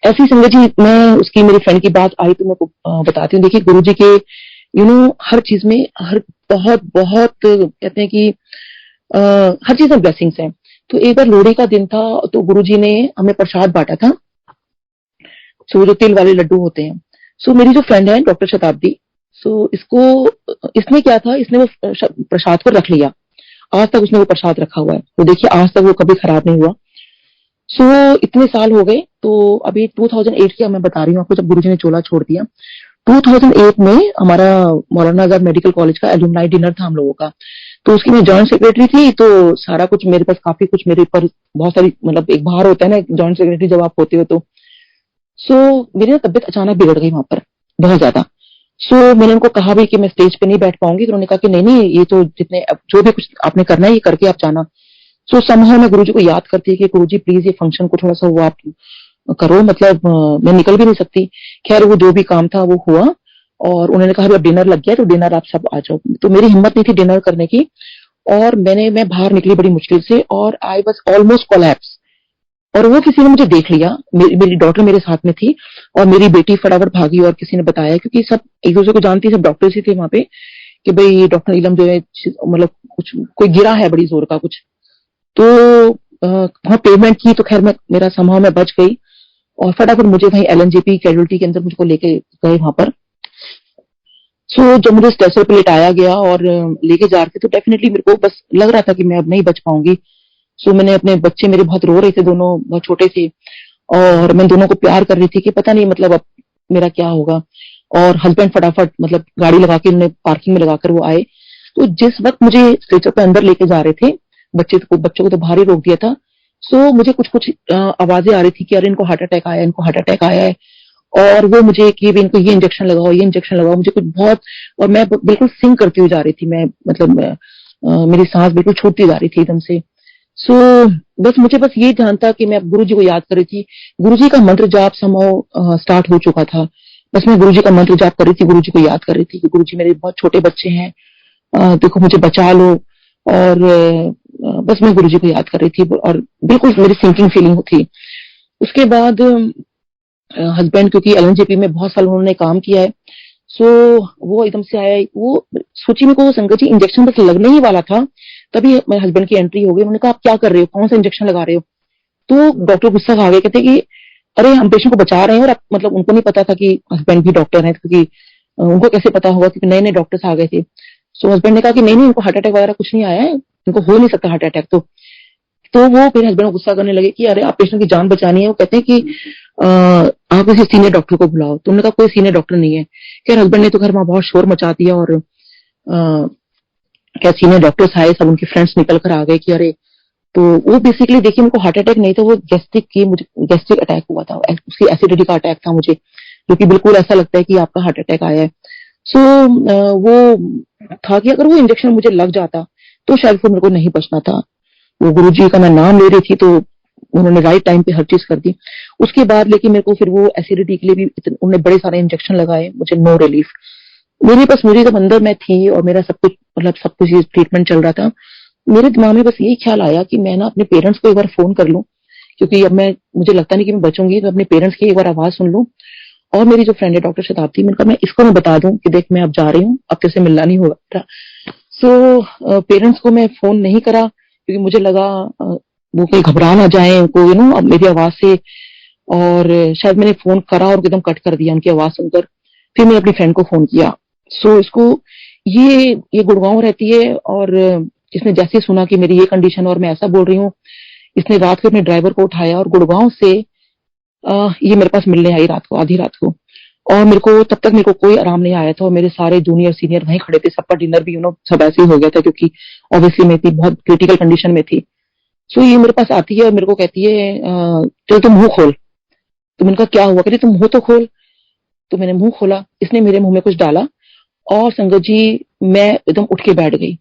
ऐसी संगत जी, मैं उसकी मेरी फ्रेंड की बात आई तो मैं बताती हूँ। देखिए गुरुजी के हर चीज में हर बहुत बहुत कहते हैं कि हर चीज में ब्लेसिंग्स हैं। तो एक बार लोहड़ी का दिन था, तो गुरुजी ने हमें प्रसाद बांटा था। सो जो तिल वाले लड्डू होते हैं। सो मेरी जो फ्रेंड है डॉक्टर शताब्दी, सो इसने क्या था, इसने वो प्रसाद को रख लिया। आज तक उसने वो प्रसाद रखा हुआ है, तो देखिए आज तक वो कभी खराब नहीं हुआ। सो इतने साल हो गए, तो अभी 2008 की मैं बता रही हूँ आपको, जब गुरुजी ने चोला छोड़ दिया। 2008 में हमारा मौलाना आजाद मेडिकल कॉलेज का एलुमनाई डिनर था हम लोगों का। तो उसकी मैं जॉइंट सेक्रेटरी थी, तो सारा कुछ मेरे पास, काफी कुछ मेरे ऊपर, बहुत सारी, मतलब एक भार होता है ना जॉइंट सेक्रेटरी जब आप होते हो तो। सो मेरी ना तबियत अचानक बिगड़ गई वहां पर, बहुत ज्यादा। सो मैंने उनको कहा भी कि मैं स्टेज पे नहीं बैठ पाऊंगी, तो उन्होंने कहा कि नहीं नहीं, ये तो जितने जो भी कुछ आपने करना है ये करके आप जाना। सो समहाउ मैं गुरुजी को याद करती है कि गुरुजी प्लीज ये फंक्शन को थोड़ा सा वो आप करो, मतलब मैं निकल भी नहीं सकती। खैर वो जो भी काम था वो हुआ, और उन्होंने कहा अब डिनर लग गया, तो डिनर आप सब आ जाओ। तो मेरी हिम्मत नहीं थी डिनर करने की, और मैं बाहर निकली बड़ी मुश्किल से, और आई वाज ऑलमोस्ट कोलैप्स। और वो किसी ने मुझे देख लिया, मेरी डॉटर मेरे साथ में थी, और मेरी बेटी फटाफट भागी, और किसी ने बताया, क्योंकि सब एक दूसरे को जानती, सब डॉक्टर्स ही थे वहां पे, कि भाई डॉक्टर नीलम जो है, मतलब कुछ कोई गिरा है बड़ी जोर का कुछ। तो वहां पेमेंट की, तो खैर मेरा समहाउ मैं बच गई, और फटाफट मुझे वहीं एलएनजेपी कैजुअलिटी के अंदर मुझको लेके गए वहां पर। सो जब मुझे स्ट्रेचर पे लेटाया गया और लेके जा रहे थे, तो डेफिनेटली मेरे को बस लग रहा था कि मैं अब नहीं बच पाऊंगी। सो मैंने अपने बच्चे, मेरे बहुत रो रहे थे, दोनों बहुत छोटे थे, और मैं दोनों को प्यार कर रही थी कि पता नहीं मतलब अब मेरा क्या होगा। और हस्बैंड फटाफट मतलब गाड़ी लगा के, उन्होंने पार्किंग में लगाकर वो आए। तो जिस वक्त मुझे स्ट्रेचर पे अंदर लेके जा रहे थे, बच्चों को तो बाहर ही रोक दिया था। सो मुझे कुछ कुछ आवाजें आ रही थी कि अरे इनको हार्ट अटैक आया है, इनको हार्ट अटैक आया है। और वो मुझे कि भी इनको ये इंजेक्शन लगाओ, ये इंजेक्शन लगाओ, मुझे कुछ बहुत, और मैं बिल्कुल सिंक करती हुई जा रही थी। मैं मतलब मेरी सांस बिल्कुल छूटती जा रही थी एकदम से। सो बस मुझे बस ये ध्यान था कि मैं गुरुजी को याद कर रही थी। गुरुजी का मंत्र जाप समहाउ स्टार्ट हो चुका था। बस मैं गुरुजी का मंत्र जाप कर रही थी, गुरुजी को याद कर रही थी कि गुरुजी मेरे बहुत छोटे बच्चे हैं, देखो मुझे बचा लो। और बस मैं गुरुजी को याद कर रही थी, और बिल्कुल मेरी सिंकिंग फीलिंग थी। उसके बाद हस्बैंड, क्योंकि एलएनजेपी में बहुत साल उन्होंने काम किया है, सो वो एकदम से आया। वो सोची मेरे को संगत जी इंजेक्शन बस लगने ही वाला था, तभी मेरे हस्बैंड की एंट्री हो गई। उन्होंने कहा आप क्या कर रहे हो, कौन सा इंजेक्शन लगा रहे हो? तो डॉक्टर गुस्सा खा गए, कहते कि अरे हम पेशेंट को बचा रहे हैं, और आप मतलब उनको नहीं पता था कि हस्बैंड भी डॉक्टर है, क्योंकि उनको कैसे पता होगा, क्योंकि नए नए डॉक्टर्स आ गए थे। सो हस्बैंड ने कहा कि नहीं नहीं, इनको हार्ट अटैक वगैरह कुछ नहीं आया है, इनको हो नहीं सकता हार्ट अटैक। तो वो मेरे हस्बैंड को गुस्सा करने लगे कि अरे आप पेशेंट की जान बचानी है। वो कहते हैं कि आप किसी सीनियर डॉक्टर को बुलाओ। तो उन्होंने कहा कोई सीनियर डॉक्टर नहीं है। खैर हस्बैंड ने तो घर वहां बहुत शोर मचा दिया, और क्या सीनियर डॉक्टर्स आए, सब उनके फ्रेंड्स निकल कर आ गए कि अरे। तो वो बेसिकली देखिए उनको हार्ट अटैक नहीं था, वो मुझे गैस्ट्रिक अटैक हुआ था, उसकी एसिडिटी का अटैक था मुझे, जो कि बिल्कुल ऐसा लगता है कि आपका हार्ट अटैक आया है। सो वो था कि अगर वो इंजेक्शन मुझे लग जाता तो शायद वो मेरे को नहीं बचना था। वो गुरुजी का मैं नाम ले रही थी, तो उन्होंने राइट टाइम पे हर चीज कर दी। उसके बाद लेकिन मेरे को फिर वो एसिडिटी के लिए भी उन्होंने बड़े सारे इंजेक्शन लगाए, मुझे नो रिलीफ। मुझे जब अंदर मैं थी और मेरा सब कुछ मतलब सब कुछ ट्रीटमेंट चल रहा था, मेरे दिमाग में बस यही ख्याल आया कि मैं ना अपने पेरेंट्स को एक बार फोन कर लूं, क्योंकि अब मुझे लगता नहीं कि मैं बचूंगी, तो अपने पेरेंट्स की एक बार आवाज सुन लूं। और मेरी जो फ्रेंड है डॉक्टर शताब्दी, मैंने कहा मैं इसको मैं बता दूं कि देख मैं अब जा रही हूँ, अब तेरे से मिलना नहीं होगा। सो पेरेंट्स को मैं फोन नहीं करा, क्योंकि मुझे लगा वो कहीं घबरा ना जाए उनको, अब मेरी आवाज से। और शायद मैंने फोन करा और एकदम कट कर दिया उनकी आवाज सुनकर। फिर मैंने अपनी फ्रेंड को फोन किया। सो इसको ये गुड़गांव रहती है, और इसने जैसे सुना कि मेरी ये कंडीशन और मैं ऐसा बोल रही हूँ, इसने रात को अपने ड्राइवर को उठाया और गुड़गांव से ये मेरे पास मिलने आई रात को, आधी रात को। और तब तक मेरे को कोई आराम नहीं आया था, और मेरे सारे जूनियर सीनियर वहीं खड़े थे, सबका डिनर भी सब ऐसे ही हो गया था, क्योंकि ऑब्वियसली मैं इतनी बहुत क्रिटिकल कंडीशन में थी। सो ये मेरे पास आती है और मेरे को कहती है चल तुम मुंह खोल। तो मैंने कहा क्या हुआ? कहती तुम मुंह तो खोल। तो मैंने मुंह खोला, इसने मेरे मुंह में कुछ डाला, और संगत जी मैं एकदम उठ के बैठ गई।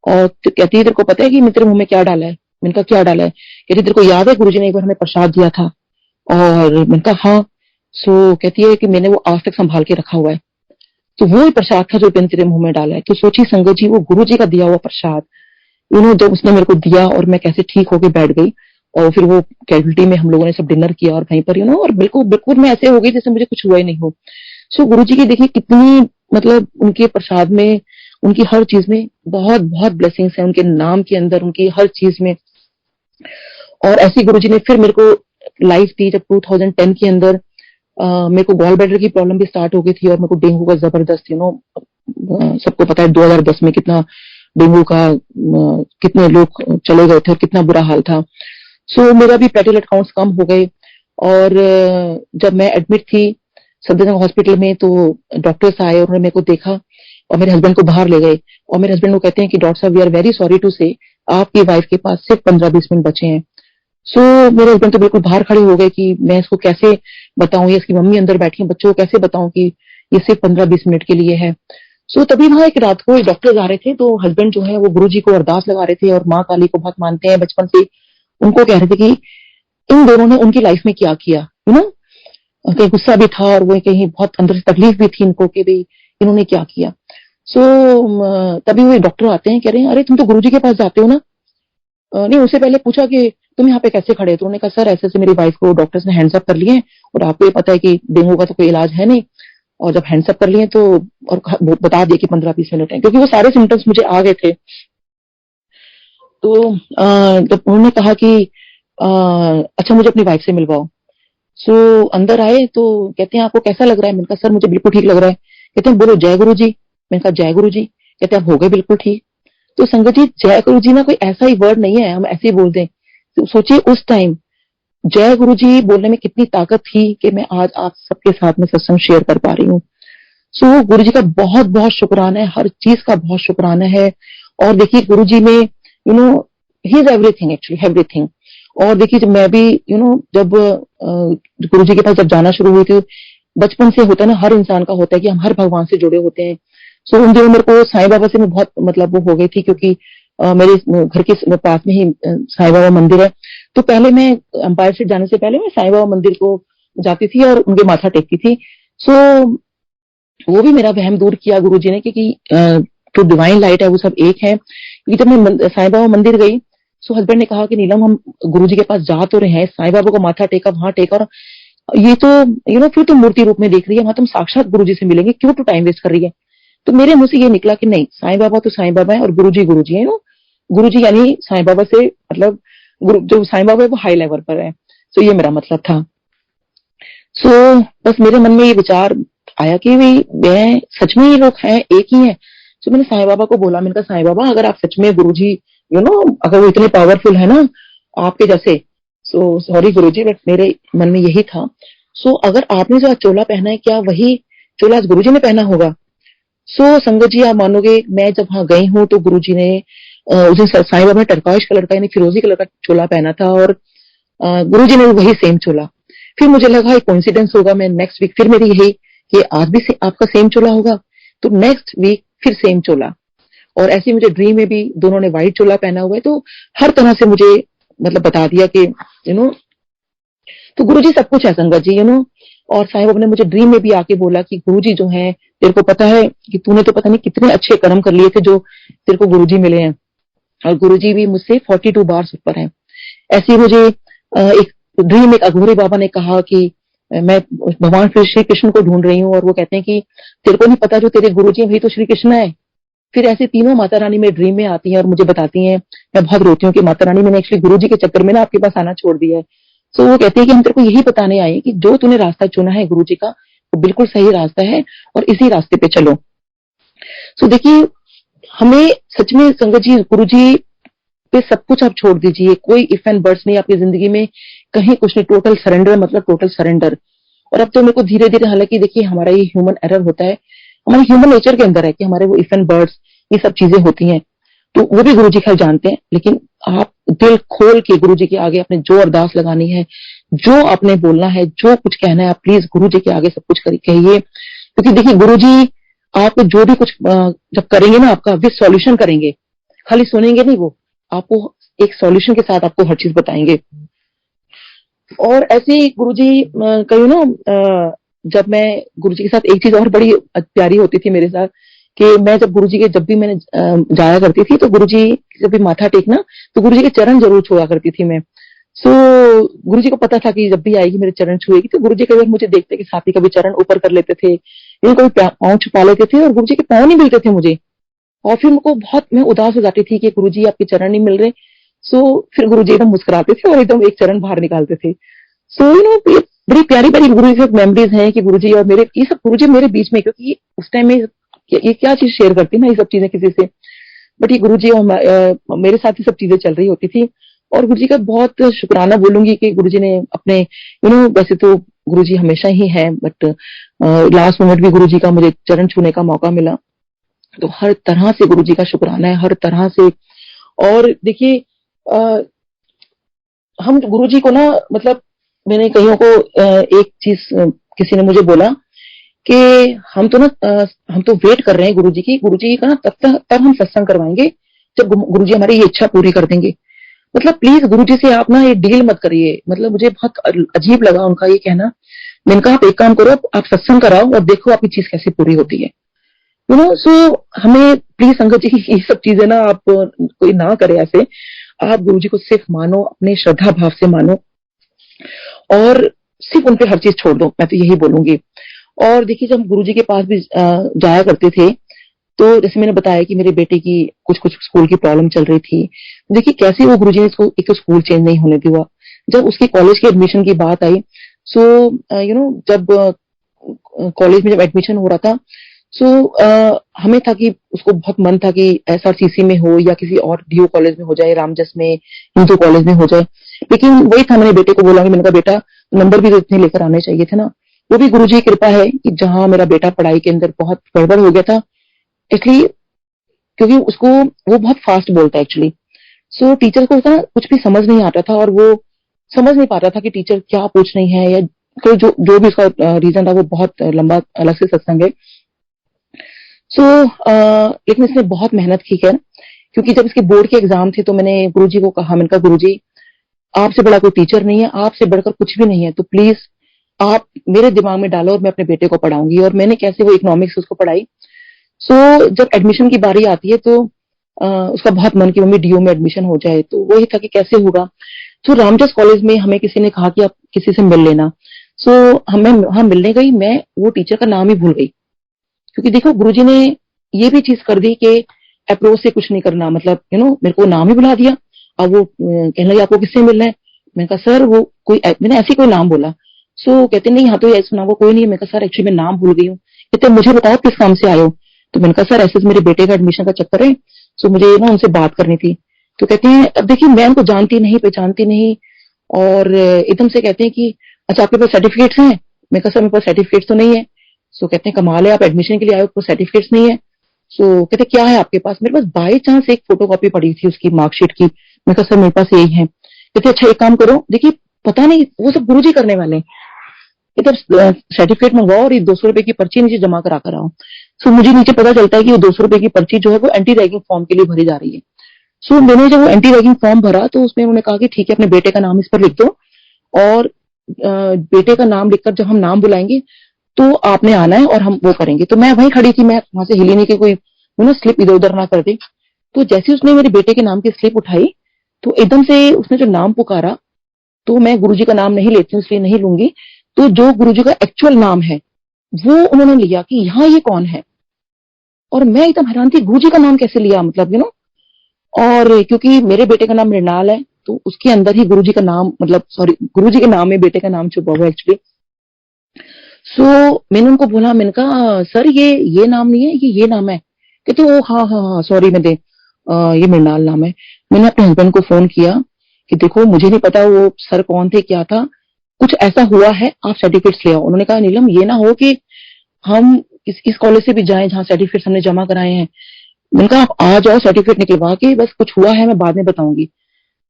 और कहती है तेरे को पता है कि मैं तेरे मुंह में क्या डाला है? मैंने कहा क्या डाला है? कहती तेरे को याद है गुरुजी ने एक बार हमें प्रसाद दिया था? और मैंने कहा हाँ। सो कहती है कि मैंने वो आज तक संभाल के रखा हुआ है। तो वो ही प्रसाद था जो मैंने तेरे मुंह में डाला है। तो सोची संगत जी, वो गुरुजी का दिया हुआ प्रसाद जब उसने मेरे को दिया और मैं कैसे ठीक होके बैठ गई। और फिर वो कैजुअलिटी में हम लोगों ने सब डिनर किया और कहीं पर और बिल्कुल बिल्कुल मैं ऐसे हो गई जैसे मुझे कुछ हुआ ही नहीं हो। सो गुरुजी की देखिए कितनी मतलब उनके प्रसाद में, उनकी हर चीज में बहुत बहुत ब्लेसिंग्स है, उनके नाम के अंदर, उनकी हर चीज में। और ऐसी गुरुजी ने फिर मेरे को लाइफ दी जब 2010 के अंदर मेरे को गॉल ब्लैडर की प्रॉब्लम भी स्टार्ट हो गई थी और मेरे को डेंगू का जबरदस्त सबको पता है 2010 में कितना डेंगू का कितने लोग चले गए थे और कितना बुरा हाल था। सो मेरा भी प्लेटलेट काउंट्स कम हो गए और जब मैं एडमिट थी सफदरजंग हॉस्पिटल में तो डॉक्टर्स आए और उन्होंने मेरे को देखा और मेरे हस्बैंड को बाहर ले गए और मेरे हस्बैंड को कहते हैं कि डॉक्टर साहब we are very sorry to say आपकी वाइफ के पास सिर्फ 15-20 मिनट बचे हैं। सो मेरे हस्बैंड तो बिल्कुल बाहर खड़े हो गए कि मैं इसको कैसे बताऊं, ये इसकी मम्मी अंदर बैठी है, बच्चों को कैसे बताऊं कि ये सिर्फ 15-20 मिनट के लिए है। सो तभी वहां एक रात को डॉक्टर आ रहे थे तो हस्बैंड जो है वो गुरुजी को अरदास लगा रहे थे और माँ काली को बहुत मानते हैं बचपन से। उनको कह रहे थे कि इन दोनों ने उनकी लाइफ में क्या किया, कहीं गुस्सा भी था और वो कहीं बहुत अंदर से तकलीफ भी थी इनको कि भाई इन्होंने क्या किया। सो तभी वो डॉक्टर आते हैं, कह रहे हैं अरे तुम तो गुरुजी के पास जाते हो ना। नहीं, उससे पहले पूछा कि तुम यहाँ पे कैसे खड़े हो, तो उन्होंने कहा सर ऐसे ऐसे मेरी वाइफ को डॉक्टर्स ने हैंड्स अप कर लिए और आपको ये पता है कि डेंगू का तो कोई इलाज है नहीं, और जब हैंड्स अप कर लिए तो और बता दिया कि 15-20 मिनट है, क्योंकि वो सारे सिम्टम्स मुझे आ गए थे। तो जब उन्होंने कहा कि अच्छा मुझे अपनी वाइफ से मिलवाओ। सो अंदर आए तो कहते हैं आपको कैसा लग रहा है। मैंने कहा सर मुझे बिल्कुल ठीक लग रहा है। कहते हैं बोलो जय गुरु जी। मैंने कहा जय गुरु जी। कहते हैं आप हो गए बिल्कुल ठीक। तो संगत जी जय गुरु जी ना कोई ऐसा ही वर्ड नहीं है हम ऐसे ही बोल दें। तो सोचिए उस टाइम जय गुरु जी बोलने में कितनी ताकत थी कि मैं आज आप सबके साथ में सत्संग शेयर कर पा रही हूँ। सो गुरु जी का बहुत बहुत शुक्राना है, हर चीज का बहुत शुक्राना है। और देखिए गुरु जी में he is everything, actually everything. और देखिए जब मैं भी जब गुरु जी के पास जब जाना शुरू हुई थी, बचपन से होता है ना, हर इंसान का होता है कि हम हर भगवान से जुड़े होते हैं। सो उन दिनों मेरे को साईं बाबा से मैं बहुत मतलब वो हो गई थी, क्योंकि मेरे घर के पास में ही साईं बाबा मंदिर है। तो पहले मैं अंपायर स्ट्रीट जाने से पहले मैं साईं बाबा मंदिर को जाती थी और उनके माथा टेकती थी। सो वो भी मेरा वहम दूर किया गुरु जी ने, क्योंकि जो डिवाइन लाइट है वो सब एक है। क्योंकि जब मैं साईं बाबा मंदिर गई सो हस्बैंड ने कहा कि नीलम हम गुरु जी के पास जा तो रहे हैं, साईं बाबा को माथा टेका, वहां टेका, और ये तो फिर तुम मूर्ति रूप में देख रही है, वहां तुम साक्षात गुरु जी से मिलेंगे, क्यों तो टाइम वेस्ट कर रही है। तो मेरे मुंह से ये निकला कि नहीं, साईं बाबा तो साईं बाबा है और गुरु जी है। गुरु जी यानी साईं बाबा से मतलब जो साईं बाबा है वो हाई लेवल पर है। सो ये मेरा मतलब था। सो बस मेरे मन में ये विचार आया कि भाई मैं सच में ये लोग हैं, एक ही है। सो मैंने साईं बाबा को बोला, मैंने कहा साईं बाबा अगर आप सच में गुरु जी अगर वो इतने पावरफुल है ना आपके जैसे, so sorry Guru ji but मेरे मन में यही था। सो अगर आपने जो आज चोला पहना है क्या वही चोला आज गुरु जी ने पहना होगा। सो संगत जी आप मानोगे मैं जब वहां गई हूँ तो गुरु जी ने उस दिन साईं बाबा ने टर्कॉइश कलर का यानी फिरोजी कलर का चोला पहना था और गुरु जी ने वही सेम चोला। फिर मुझे लगा कोइंसिडेंस होगा, मैं नेक्स्ट वीक फिर मेरी यही कि आज भी आपका सेम चोला होगा, तो नेक्स्ट वीक फिर सेम चोला। और ऐसे मुझे ड्रीम में भी दोनों ने व्हाइट चोला पहना हुआ है। तो हर तरह से मुझे मतलब बता दिया कि तो गुरु जी सब कुछ है संगत जी और साईं बाबा ने मुझे ड्रीम में भी आके बोला कि गुरु जी जो है तेरे को पता है कि तूने तो पता नहीं कितने अच्छे कर्म कर लिए थे जो तेरे को गुरु जी मिले हैं, और गुरु जी भी मुझसे 42 बार ऊपर है। ऐसे मुझे एक ड्रीम एक अघोरी बाबा ने कहा कि मैं भगवान श्री कृष्ण को ढूंढ रही हूँ और वो कहते हैं कि तेरे को नहीं पता जो तेरे गुरु जी वही तो श्री कृष्ण है। फिर ऐसे तीनों माता रानी मेरे ड्रीम में आती हैं और मुझे बताती हैं, मैं बहुत रोती हूँ कि माता रानी मैंने एक्चुअली गुरु जी के चक्कर में ना आपके पास आना छोड़ दिया है। तो वो कहती है कि हम तेरे को यही बताने आए कि जो तूने रास्ता चुना है गुरु जी का वो बिल्कुल सही रास्ता है और इसी रास्ते पे चलो। तो देखिए हमें सच में संगत जी गुरु जी पे सब कुछ आप छोड़ दीजिए, कोई इफ एंड बट्स नहीं आपकी जिंदगी में, कहीं कुछ नहीं, टोटल सरेंडर मतलब टोटल सरेंडर। और अब तो मेरे को धीरे धीरे, हालांकि देखिए हमारा ये ह्यूमन एरर होता है, हमारे ह्यूमन नेचर के अंदर है कि हमारे वो इफ एंड बर्ड्स ये सब चीजें होती हैं, तो वो भी गुरुजी खैर जानते हैं। लेकिन आप दिल खोल के गुरुजी के आगे अपने जो अरदास लगानी है, जो आपने बोलना है, जो कुछ कहना है, आप प्लीज गुरुजी के आगे सब कुछ कहिए। क्योंकि देखिए गुरुजी आप जो भी कुछ जब करेंगे ना आपका विद सॉल्यूशन करेंगे, खाली सुनेंगे नहीं, वो आपको एक सॉल्यूशन के साथ आपको हर चीज बताएंगे। और ऐसे ही गुरुजी कही जब मैं गुरुजी के साथ एक चीज और बड़ी प्यारी होती थी मेरे साथ कि मैं जब गुरुजी के जब भी मैंने जाया करती थी तो गुरुजी जब भी माथा टेकना तो गुरुजी के चरण जरूर छुआ करती थी मैं। सो गुरुजी को पता था कि जब भी आएगी मेरे चरण छुएगी, तो गुरुजी कई बार मुझे देखते कि साथी का भी चरण ऊपर कर लेते थे, या कभी पाँव छुपा लेते थे और गुरुजी के पाँव नहीं मिलते थे मुझे। और फिर मुझको बहुत मैं उदास हो जाती थी कि गुरुजी आपके चरण नहीं मिल रहे। सो फिर गुरुजी एकदम मुस्कुराते थे और एकदम एक चरण बाहर निकालते थे। सो ये बड़ी प्यारी-प्यारी गुरुजी से मेमोरीज हैं कि गुरुजी और मेरे ये सब गुरुजी मेरे बीच में, क्योंकि उस टाइम में ये क्या चीज़ शेयर करती ना ये सब चीज़ें किसी से, बट ये गुरुजी और मेरे साथ ही सब चीज़ें चल रही होती थी। और गुरुजी का बहुत शुक्राना बोलूँगी कि गुरुजी ने अपने वैसे तो गुरुजी हमेशा ही हैं, बट लास्ट मोमेंट भी गुरुजी का मुझे चरण छूने का मौका मिला। तो हर तरह से गुरुजी का शुक्राना है, हर तरह से। और देखिए हम गुरुजी को ना, मतलब मैंने कईयों को एक चीज़ किसी ने मुझे बोला कि हम तो वेट कर रहे हैं गुरुजी का ना तब हम सत्संग करवाएंगे जब गुरुजी हमारी ये इच्छा पूरी कर देंगे। मतलब प्लीज गुरुजी से आप ना ये डील मत करिए। मतलब मुझे बहुत अजीब लगा उनका ये कहना। मैंने कहा आप एक काम करो, आप सत्संग कराओ और देखो आपकी चीज कैसे पूरी होती है। सो हमें प्लीज संगत जी ये सब चीजें ना आप कोई ना करे ऐसे। आप गुरुजी को सिर्फ मानो, अपने श्रद्धा भाव से मानो और सिर्फ उन पे हर चीज छोड़ दो, मैं तो यही बोलूंगी। और देखिए जब हम गुरुजी के पास भी जाया करते थे, तो जैसे मैंने बताया कि मेरे बेटे की कुछ स्कूल की प्रॉब्लम चल रही थी। देखिए कैसे वो गुरुजी ने इसको एक तो स्कूल चेंज नहीं होने दिया। जब उसके कॉलेज के एडमिशन की बात आई, सो जब कॉलेज में जब एडमिशन हो रहा था, सो हमें था कि उसको बहुत मन था कि एसआरसीसी में हो या किसी और डीओ कॉलेज में हो जाए, रामजस में, हिंदू कॉलेज में हो जाए। लेकिन वही था, मैंने बेटे को बोला कि मैंने कहा बेटा नंबर भी तो इतने लेकर आने चाहिए थे ना। वो भी गुरुजी की कृपा है कि जहां मेरा बेटा पढ़ाई के अंदर बहुत गड़बड़ हो गया था, इसलिए क्योंकि उसको वो बहुत फास्ट बोलता है एक्चुअली। सो टीचर को ना कुछ भी समझ नहीं आता था और वो समझ नहीं पाता था कि टीचर क्या पूछ रही है, या कोई जो भी उसका रीजन था वो बहुत लंबा अलग से सत्संग है। सो लेकिन इसने बहुत मेहनत की है, क्योंकि जब इसके बोर्ड के एग्जाम थे तो मैंने गुरुजी को कहा, मैंने कहा गुरुजी आपसे बड़ा कोई टीचर नहीं है, आपसे बढ़कर कुछ भी नहीं है, तो प्लीज आप मेरे दिमाग में डालो और मैं अपने बेटे को पढ़ाऊंगी। और मैंने कैसे वो इकोनॉमिक्स उसको पढ़ाई। सो जब एडमिशन की बारी आती है तो उसका बहुत मन की मम्मी डीओ में एडमिशन हो जाए, तो वही था कि कैसे होगा। तो रामजस कॉलेज में हमें किसी ने कहा कि आप किसी से मिल लेना। सो हमें वहां मिलने गई, मैं वो टीचर का नाम ही भूल गई, क्योंकि देखो गुरुजी ने ये भी चीज कर दी कि अप्रोच से कुछ नहीं करना। मतलब मेरे को नाम ही बुला दिया। अब वो कहने लगे आपको किससे मिलना है। मैंने कहा सर वो कोई, मैंने ऐसी कोई नाम बोला। सो कहते नहीं यहाँ तो ऐसा नाम कोई नहीं है। मैं कहा सर एक्चुअली मैं नाम भूल गई हूँ। कहते मुझे बताओ किस काम से आए हो। तो मैंने कहा सर ऐसे मेरे बेटे का एडमिशन का चक्कर है, सो मुझे ना उनसे बात करनी थी। तो कहते हैं अब देखिए मैं उनको जानती नहीं पहचानती नहीं, और एकदम से कहते हैं कि अच्छा आपके पास सर्टिफिकेट्स हैं। मैं कहा सर मेरे पास सर्टिफिकेट्स तो नहीं है। सो कहते हैं कमाल है, आप एडमिशन के लिए आए हो, सर्टिफिकेट्स नहीं है। सो कहते क्या है आपके पास। मेरे पास बाई चांस एक फोटोकॉपी पड़ी थी उसकी मार्कशीट की। मैं कहा सर मेरे पास यही है। कहते अच्छा एक काम करो, देखिए पता नहीं वो सब गुरुजी करने वाले हैं, इधर सर्टिफिकेट मंगवाओ और ये 200 रुपए की पर्ची नीचे जमा करा कर आओ। सो मुझे नीचे पता चलता है कि वो 200 रुपए की पर्ची जो है वो एंटी रैगिंग फॉर्म के लिए भरी जा रही है। सो मैंने जब वो एंटी रैगिंग फॉर्म भरा तो उसमें उन्होंने कहा कि ठीक है अपने बेटे का नाम इस पर लिख दो, और बेटे का नाम लिखकर जब हम नाम बुलाएंगे तो आपने आना है और हम वो करेंगे। तो मैं वहीं खड़ी थी, मैं वहां से हिली नहीं कि कोई स्लिप इधर उधर ना कर दे। तो जैसे उसने मेरे बेटे के नाम की स्लिप उठाई, तो एकदम से उसने जो नाम पुकारा, तो मैं गुरुजी का नाम नहीं लेती हूँ इसलिए नहीं लूंगी, तो जो गुरुजी का एक्चुअल नाम है वो उन्होंने लिया कि यहाँ ये कौन है। और मैं एकदम हैरान थी, गुरुजी का नाम कैसे लिया, मतलब और क्योंकि मेरे बेटे का नाम मृणाल है, तो उसके अंदर ही गुरुजी का नाम, मतलब सॉरी गुरुजी के नाम में बेटे का नाम छुपा हुआ एक्चुअली। सो मैंने उनको बोला, मैंने कहा सर ये नाम नहीं है, ये नाम है। कहते ओ हाँ हाँ हाँ सॉरी ये मृणाल नाम है। मैंने अपने हस्बैंड को फोन किया कि देखो मुझे नहीं पता वो सर कौन थे क्या था, कुछ ऐसा हुआ है, आप सर्टिफिकेट्स ले आओ। उन्होंने कहा नीलम ये ना हो कि हम इस कॉलेज से भी जाएं जहाँ सर्टिफिकेट्स हमने जमा कराए हैं। मैंने कहा आप आ जाओ सर्टिफिकेट निकलवा के, बस कुछ हुआ है मैं बाद में बताऊंगी।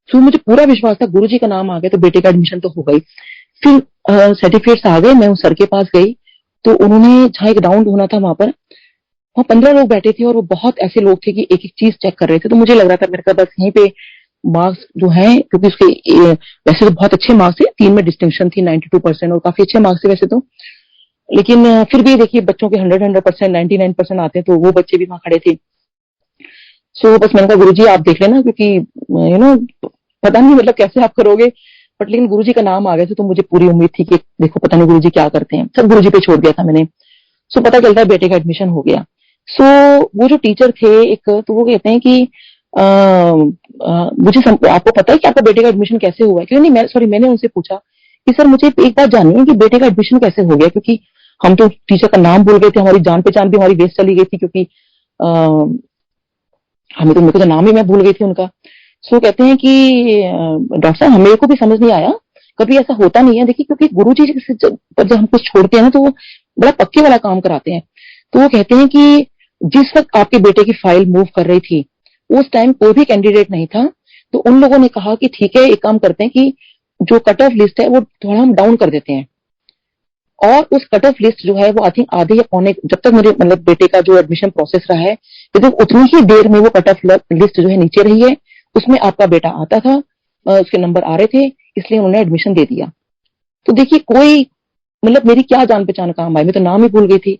तो मुझे पूरा विश्वास था गुरुजी का नाम आ गया तो बेटे का एडमिशन तो हो गई। फिर सर्टिफिकेट्स आ गए, मैं उस सर के पास गई, तो उन्होंने जहाँ एक राउंड होना था वहां पर, वहां 15 लोग बैठे थे और वो बहुत ऐसे लोग थे कि एक एक चीज चेक कर रहे थे। तो मुझे लग रहा था मेरे का बस यहीं पे मार्क्स जो है, क्योंकि उसके वैसे तो बहुत अच्छे मार्क्स थे, 3 में डिस्टिंक्शन थी 92% और काफी अच्छे मार्क्स थे वैसे तो। लेकिन फिर भी देखिए बच्चों के 100% 99% आते हैं, तो वो बच्चे भी वहां खड़े थे। सो बस मैंने कहा गुरुजी आप देख लेना, क्योंकि पता नहीं मतलब कैसे आप करोगे। बट लेकिन गुरुजी का नाम आ गया था तो मुझे पूरी उम्मीद थी कि देखो पता नहीं गुरुजी क्या करते हैं, सब गुरुजी पे छोड़ दिया था मैंने। सो पता चलता है बेटे का एडमिशन हो गया। सो वो जो टीचर थे एक, तो वो कहते हैं कि आपको पता है कि आपका बेटे का एडमिशन कैसे हुआ है? क्यों नहीं, सॉरी, मैंने उनसे पूछा कि सर मुझे एक बात जाननी है कि बेटे का एडमिशन कैसे हो गया, क्योंकि हम तो टीचर का नाम भूल गए थे, हमारी जान पहचान भी हमारी वेस्ट चली गई थी, क्योंकि हमें तो मेरे को तो नाम ही मैं भूल गई थी उनका। सो कहते हैं कि डॉक्टर साहब हमें को भी समझ नहीं आया, कभी ऐसा होता नहीं है, देखिए क्योंकि गुरुजी से जब हम कुछ छोड़ते हैं ना तो वो बड़ा पक्के वाला काम कराते हैं। तो वो कहते हैं कि जिस वक्त आपके बेटे की फाइल मूव कर रही थी उस टाइम कोई भी कैंडिडेट नहीं था, तो उन लोगों ने कहा कि ठीक है एक काम करते हैं कि जो कट ऑफ लिस्ट है वो थोड़ा हम डाउन कर देते हैं, और उस कट ऑफ लिस्ट जो है वो आई थिंक आधे या पौने, जब तक मेरे मतलब बेटे का जो एडमिशन प्रोसेस रहा है तो उतनी ही देर में वो कट ऑफ लिस्ट जो है नीचे रही है, उसमें आपका बेटा आता था, उसके नंबर आ रहे थे, इसलिए उन्होंने एडमिशन दे दिया। तो देखिए कोई मतलब मेरी क्या जान पहचान काम आई, मैं तो नाम ही भूल गई थी।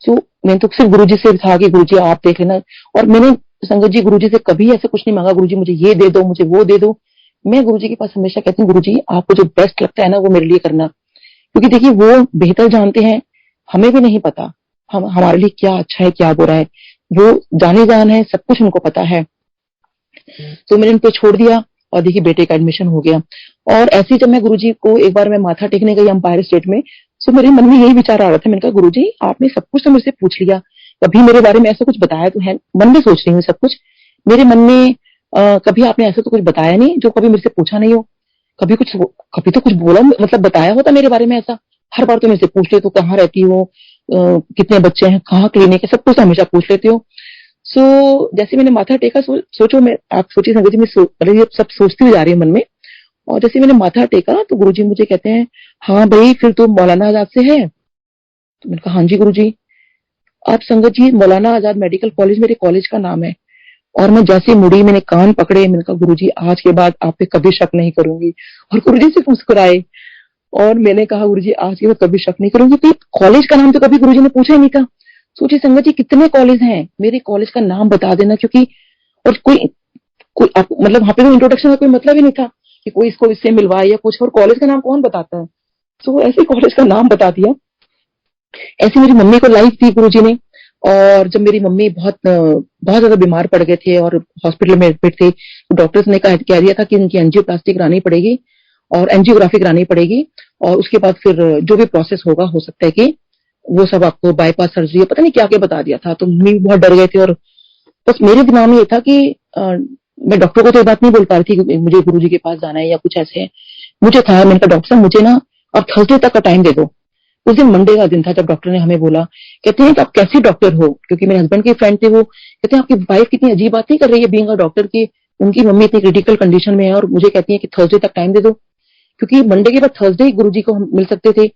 सो मैंने तो सिर्फ गुरुजी से था कि गुरुजी आप देख लेना, और मैंने संगत जी गुरुजी से कभी ऐसे कुछ नहीं मांगा गुरुजी मुझे ये दे दो, मुझे वो दे दो। मैं गुरुजी के पास हमेशा कहती हूँ गुरुजी आपको जो बेस्ट लगता है ना वो मेरे लिए करना, क्योंकि देखिए वो बेहतर जानते हैं, हमें भी नहीं पता हम हमारे लिए क्या अच्छा है क्या बुरा है, वो जाने जान है, सब कुछ उनको पता है। तो मैंने उनको छोड़ दिया और देखिए बेटे का एडमिशन हो गया। और ऐसे ही जब मैं गुरुजी को एक बार मैं माथा टेकने गई अंपायर स्टेट में, तो मेरे मन में यही विचार आ रहा था, मैंने कहा गुरुजी आपने सब कुछ तो मुझसे पूछ लिया, कभी मेरे बारे में ऐसा कुछ बताया तो है? मन में सोच रही हूँ सब कुछ मेरे मन में, कभी आपने ऐसा तो कुछ बताया नहीं जो कभी मेरे से पूछा नहीं हो, कभी तो कुछ बोला मतलब बताया होता मेरे बारे में ऐसा? हर बार तो मेरे से पूछ लेते हो कहाँ रहती हो, कितने बच्चे हैं, कहाँ क्लिनिक है, सब कुछ तो हमेशा पूछ लेते हो। सो जैसे मैंने माथा टेका, सोचो मैं, आप सोचिए संगत जी, मैं मतलब ये सब सोचती हुई जा रही हूँ मन में, और जैसे मैंने माथा टेका तो गुरुजी मुझे कहते हैं हाँ भाई फिर तो मौलाना आजाद से है। तो मैंने कहा हाँ जी गुरुजी। आप संगत जी मौलाना आजाद मेडिकल कॉलेज मेरे कॉलेज का नाम है, और मैं जैसे मुड़ी मैंने कान पकड़े, मैंने कहा गुरुजी आज के बाद आप पे कभी शक नहीं करूंगी, और गुरुजी से मुस्कुराए, और मैंने कहा गुरुजी आज के बाद कभी शक नहीं करूंगी। तो कॉलेज का नाम तो कभी गुरुजी ने पूछा ही नहीं था। सोचिए संगत जी कितने कॉलेज हैं, मेरे कॉलेज का नाम बता देना, क्योंकि और कोई मतलब वहां पे तो इंट्रोडक्शन का कोई मतलब ही नहीं था कि कोई इसको इससे मिलवाए या कुछ, और कॉलेज का नाम कौन बताता है। तो ऐसे कॉलेज का नाम बता दिया। ऐसे मेरी मम्मी को लाइफ दी गुरुजी ने, और जब मेरी मम्मी बहुत बहुत ज्यादा बीमार पड़ गए थे और हॉस्पिटल में एडमिट थे, तो डॉक्टर्स ने कह दिया था कि उनकी एंजियोप्लास्टी करानी पड़ेगी और एंजियोग्राफी करानी पड़ेगी, और उसके बाद फिर जो भी प्रोसेस होगा हो सकता है कि वो सब आपको बाईपास सर्जरी, पता नहीं क्या क्या बता दिया था। तो मम्मी बहुत डर गए थे, और बस मेरे दिमाग में ये था कि मैं डॉक्टर को तो ये बात नहीं बोल पा रही थी कि मुझे गुरुजी के पास जाना है या कुछ ऐसे है। मुझे था, मैंने कहा डॉक्टर साहब मुझे ना अब थर्सडे तक का टाइम दे दो। उस दिन मंडे का दिन था जब डॉक्टर ने हमें बोला, कहते हैं कि आप कैसे डॉक्टर हो, क्योंकि मेरे हस्बैंड के फ्रेंड थे वो, कहते हैं आपकी वाइफ कितनी अजीब बात नहीं कर रही है बीइंग अ डॉक्टर की, उनकी मम्मी इतनी क्रिटिकल कंडीशन में है और मुझे कहती है कि थर्सडे तक टाइम दे दो, क्योंकि मंडे के बाद थर्सडे ही गुरुजी को हम मिल सकते थे,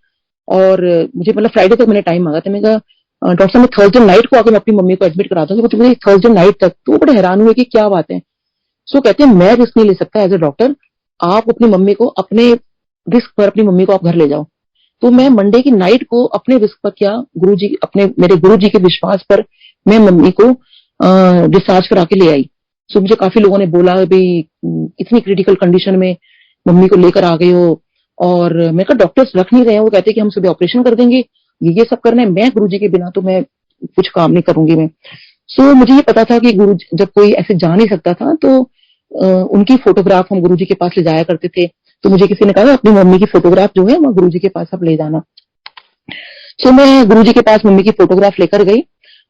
और मुझे मतलब फ्राइडे तक मैंने टाइम मांगा था। मैंने कहा डॉक्टर साहब मैं थर्सडे नाइट को आके मैं अपनी मम्मी को एडमिट कराता हूँ, तो मुझे थर्सडे नाइट तक, तो वो बड़े हैरान हुए कि क्या बात है। सो कहते हैं मैं रिस्क नहीं ले सकता एज ए डॉक्टर, आप अपनी मम्मी को अपने रिस्क पर अपनी मम्मी को आप घर ले जाओ। तो मैं मंडे की नाइट को अपने रिस्क पर किया, गुरुजी अपने मेरे गुरुजी के विश्वास पर मैं मम्मी को डिस्चार्ज करा के ले आई। सो मुझे काफी लोगों ने बोला भाई इतनी क्रिटिकल कंडीशन में मम्मी को लेकर आ गए हो, और मैं कहा डॉक्टर्स रख नहीं रहे हैं, वो कहते हैं कि हम सुबह ऑपरेशन कर देंगे, ये सब करना है, मैं गुरुजी के बिना तो मैं कुछ काम नहीं करूंगी मैं। सो मुझे ये पता था कि गुरु जब कोई ऐसे जा नहीं सकता था तो उनकी फोटोग्राफ हम गुरुजी के पास ले जाया करते थे। तो मुझे किसी ने कहा अपनी मम्मी की फोटोग्राफ जो है वो गुरुजी के पास आप ले जाना। सो मैं गुरुजी के पास मम्मी की फोटोग्राफ लेकर गई,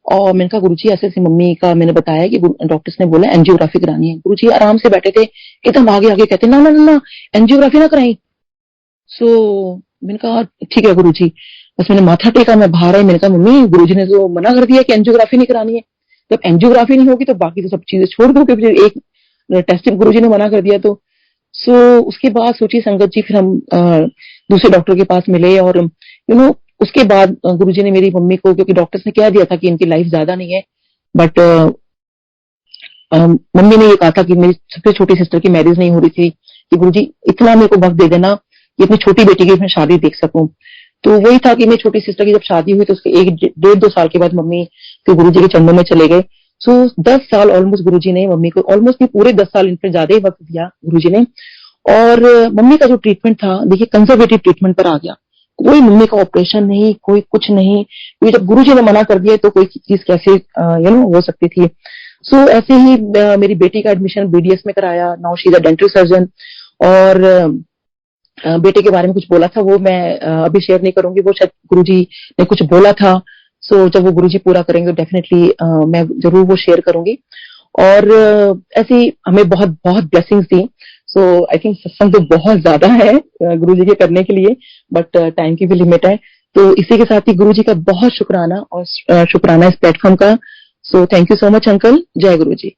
और मैंने कहा गुरुजी ऐसे ऐसे मम्मी का मैंने बताया कि डॉक्टर्स ने बोला एंजियोग्राफी करानी है। गुरुजी आराम से बैठे थे, एकदम आगे आगे कहते ना ना ना एंजियोग्राफी ना कराई। सो मैंने कहा ठीक है गुरुजी। बस मैंने माथा टेका, मैं बाहर आई, मैंने कहा मम्मी गुरुजी ने तो मना कर दिया कि एंजियोग्राफी नहीं करानी है, जब एंजियोग्राफी नहीं होगी तो बाकी तो सब चीजें छोड़ दो, क्योंकि एक टेस्टिंग गुरुजी ने मना कर दिया। तो सो उसके बाद सोचिए संगत जी फिर हम दूसरे डॉक्टर के पास मिले, और उसके बाद गुरुजी ने मेरी मम्मी को, क्योंकि डॉक्टर्स ने कह दिया था कि इनकी लाइफ ज्यादा नहीं है, बट मम्मी ने ये कहा था कि मेरी सबसे छोटी सिस्टर की मैरिज नहीं हो रही थी, कि गुरुजी इतना मेरे को वक्त दे देना कि अपनी छोटी बेटी की मैं शादी देख सकूं। तो वही था कि मेरी छोटी सिस्टर की जब शादी हुई तो उसके 1-1.5-2 साल के बाद मम्मी फिर गुरुजी के चरणों में चले गए। सो 10 साल ऑलमोस्ट गुरुजी ने मम्मी को, ऑलमोस्ट नहीं पूरे 10 साल, इन पर ज्यादा ही वक्त दिया गुरुजी ने, और मम्मी का जो ट्रीटमेंट था, देखिए कंजर्वेटिव ट्रीटमेंट पर आ गया। कोई मम्मी का ऑपरेशन नहीं, कोई कुछ नहीं, क्योंकि जब गुरुजी ने मना कर दिया तो कोई चीज कैसे हो सकती थी। सो ऐसे ही मेरी बेटी का एडमिशन बीडीएस में कराया। Now she is a dental surgeon. और बेटे के बारे में कुछ बोला था, वो मैं अभी शेयर नहीं करूंगी, वो शायद गुरुजी ने कुछ बोला था। सो जब वो गुरुजी पूरा करेंगे डेफिनेटली मैं जरूर वो शेयर करूंगी। और ऐसी हमें बहुत बहुत blessings the. So I think सत्संग तो बहुत ज्यादा है गुरुजी के करने के लिए, बट टाइम की भी लिमिट है। तो इसी के साथ ही गुरुजी का बहुत शुक्राना, और शुक्राना इस प्लेटफॉर्म का। So thank you so much uncle. जय गुरुजी।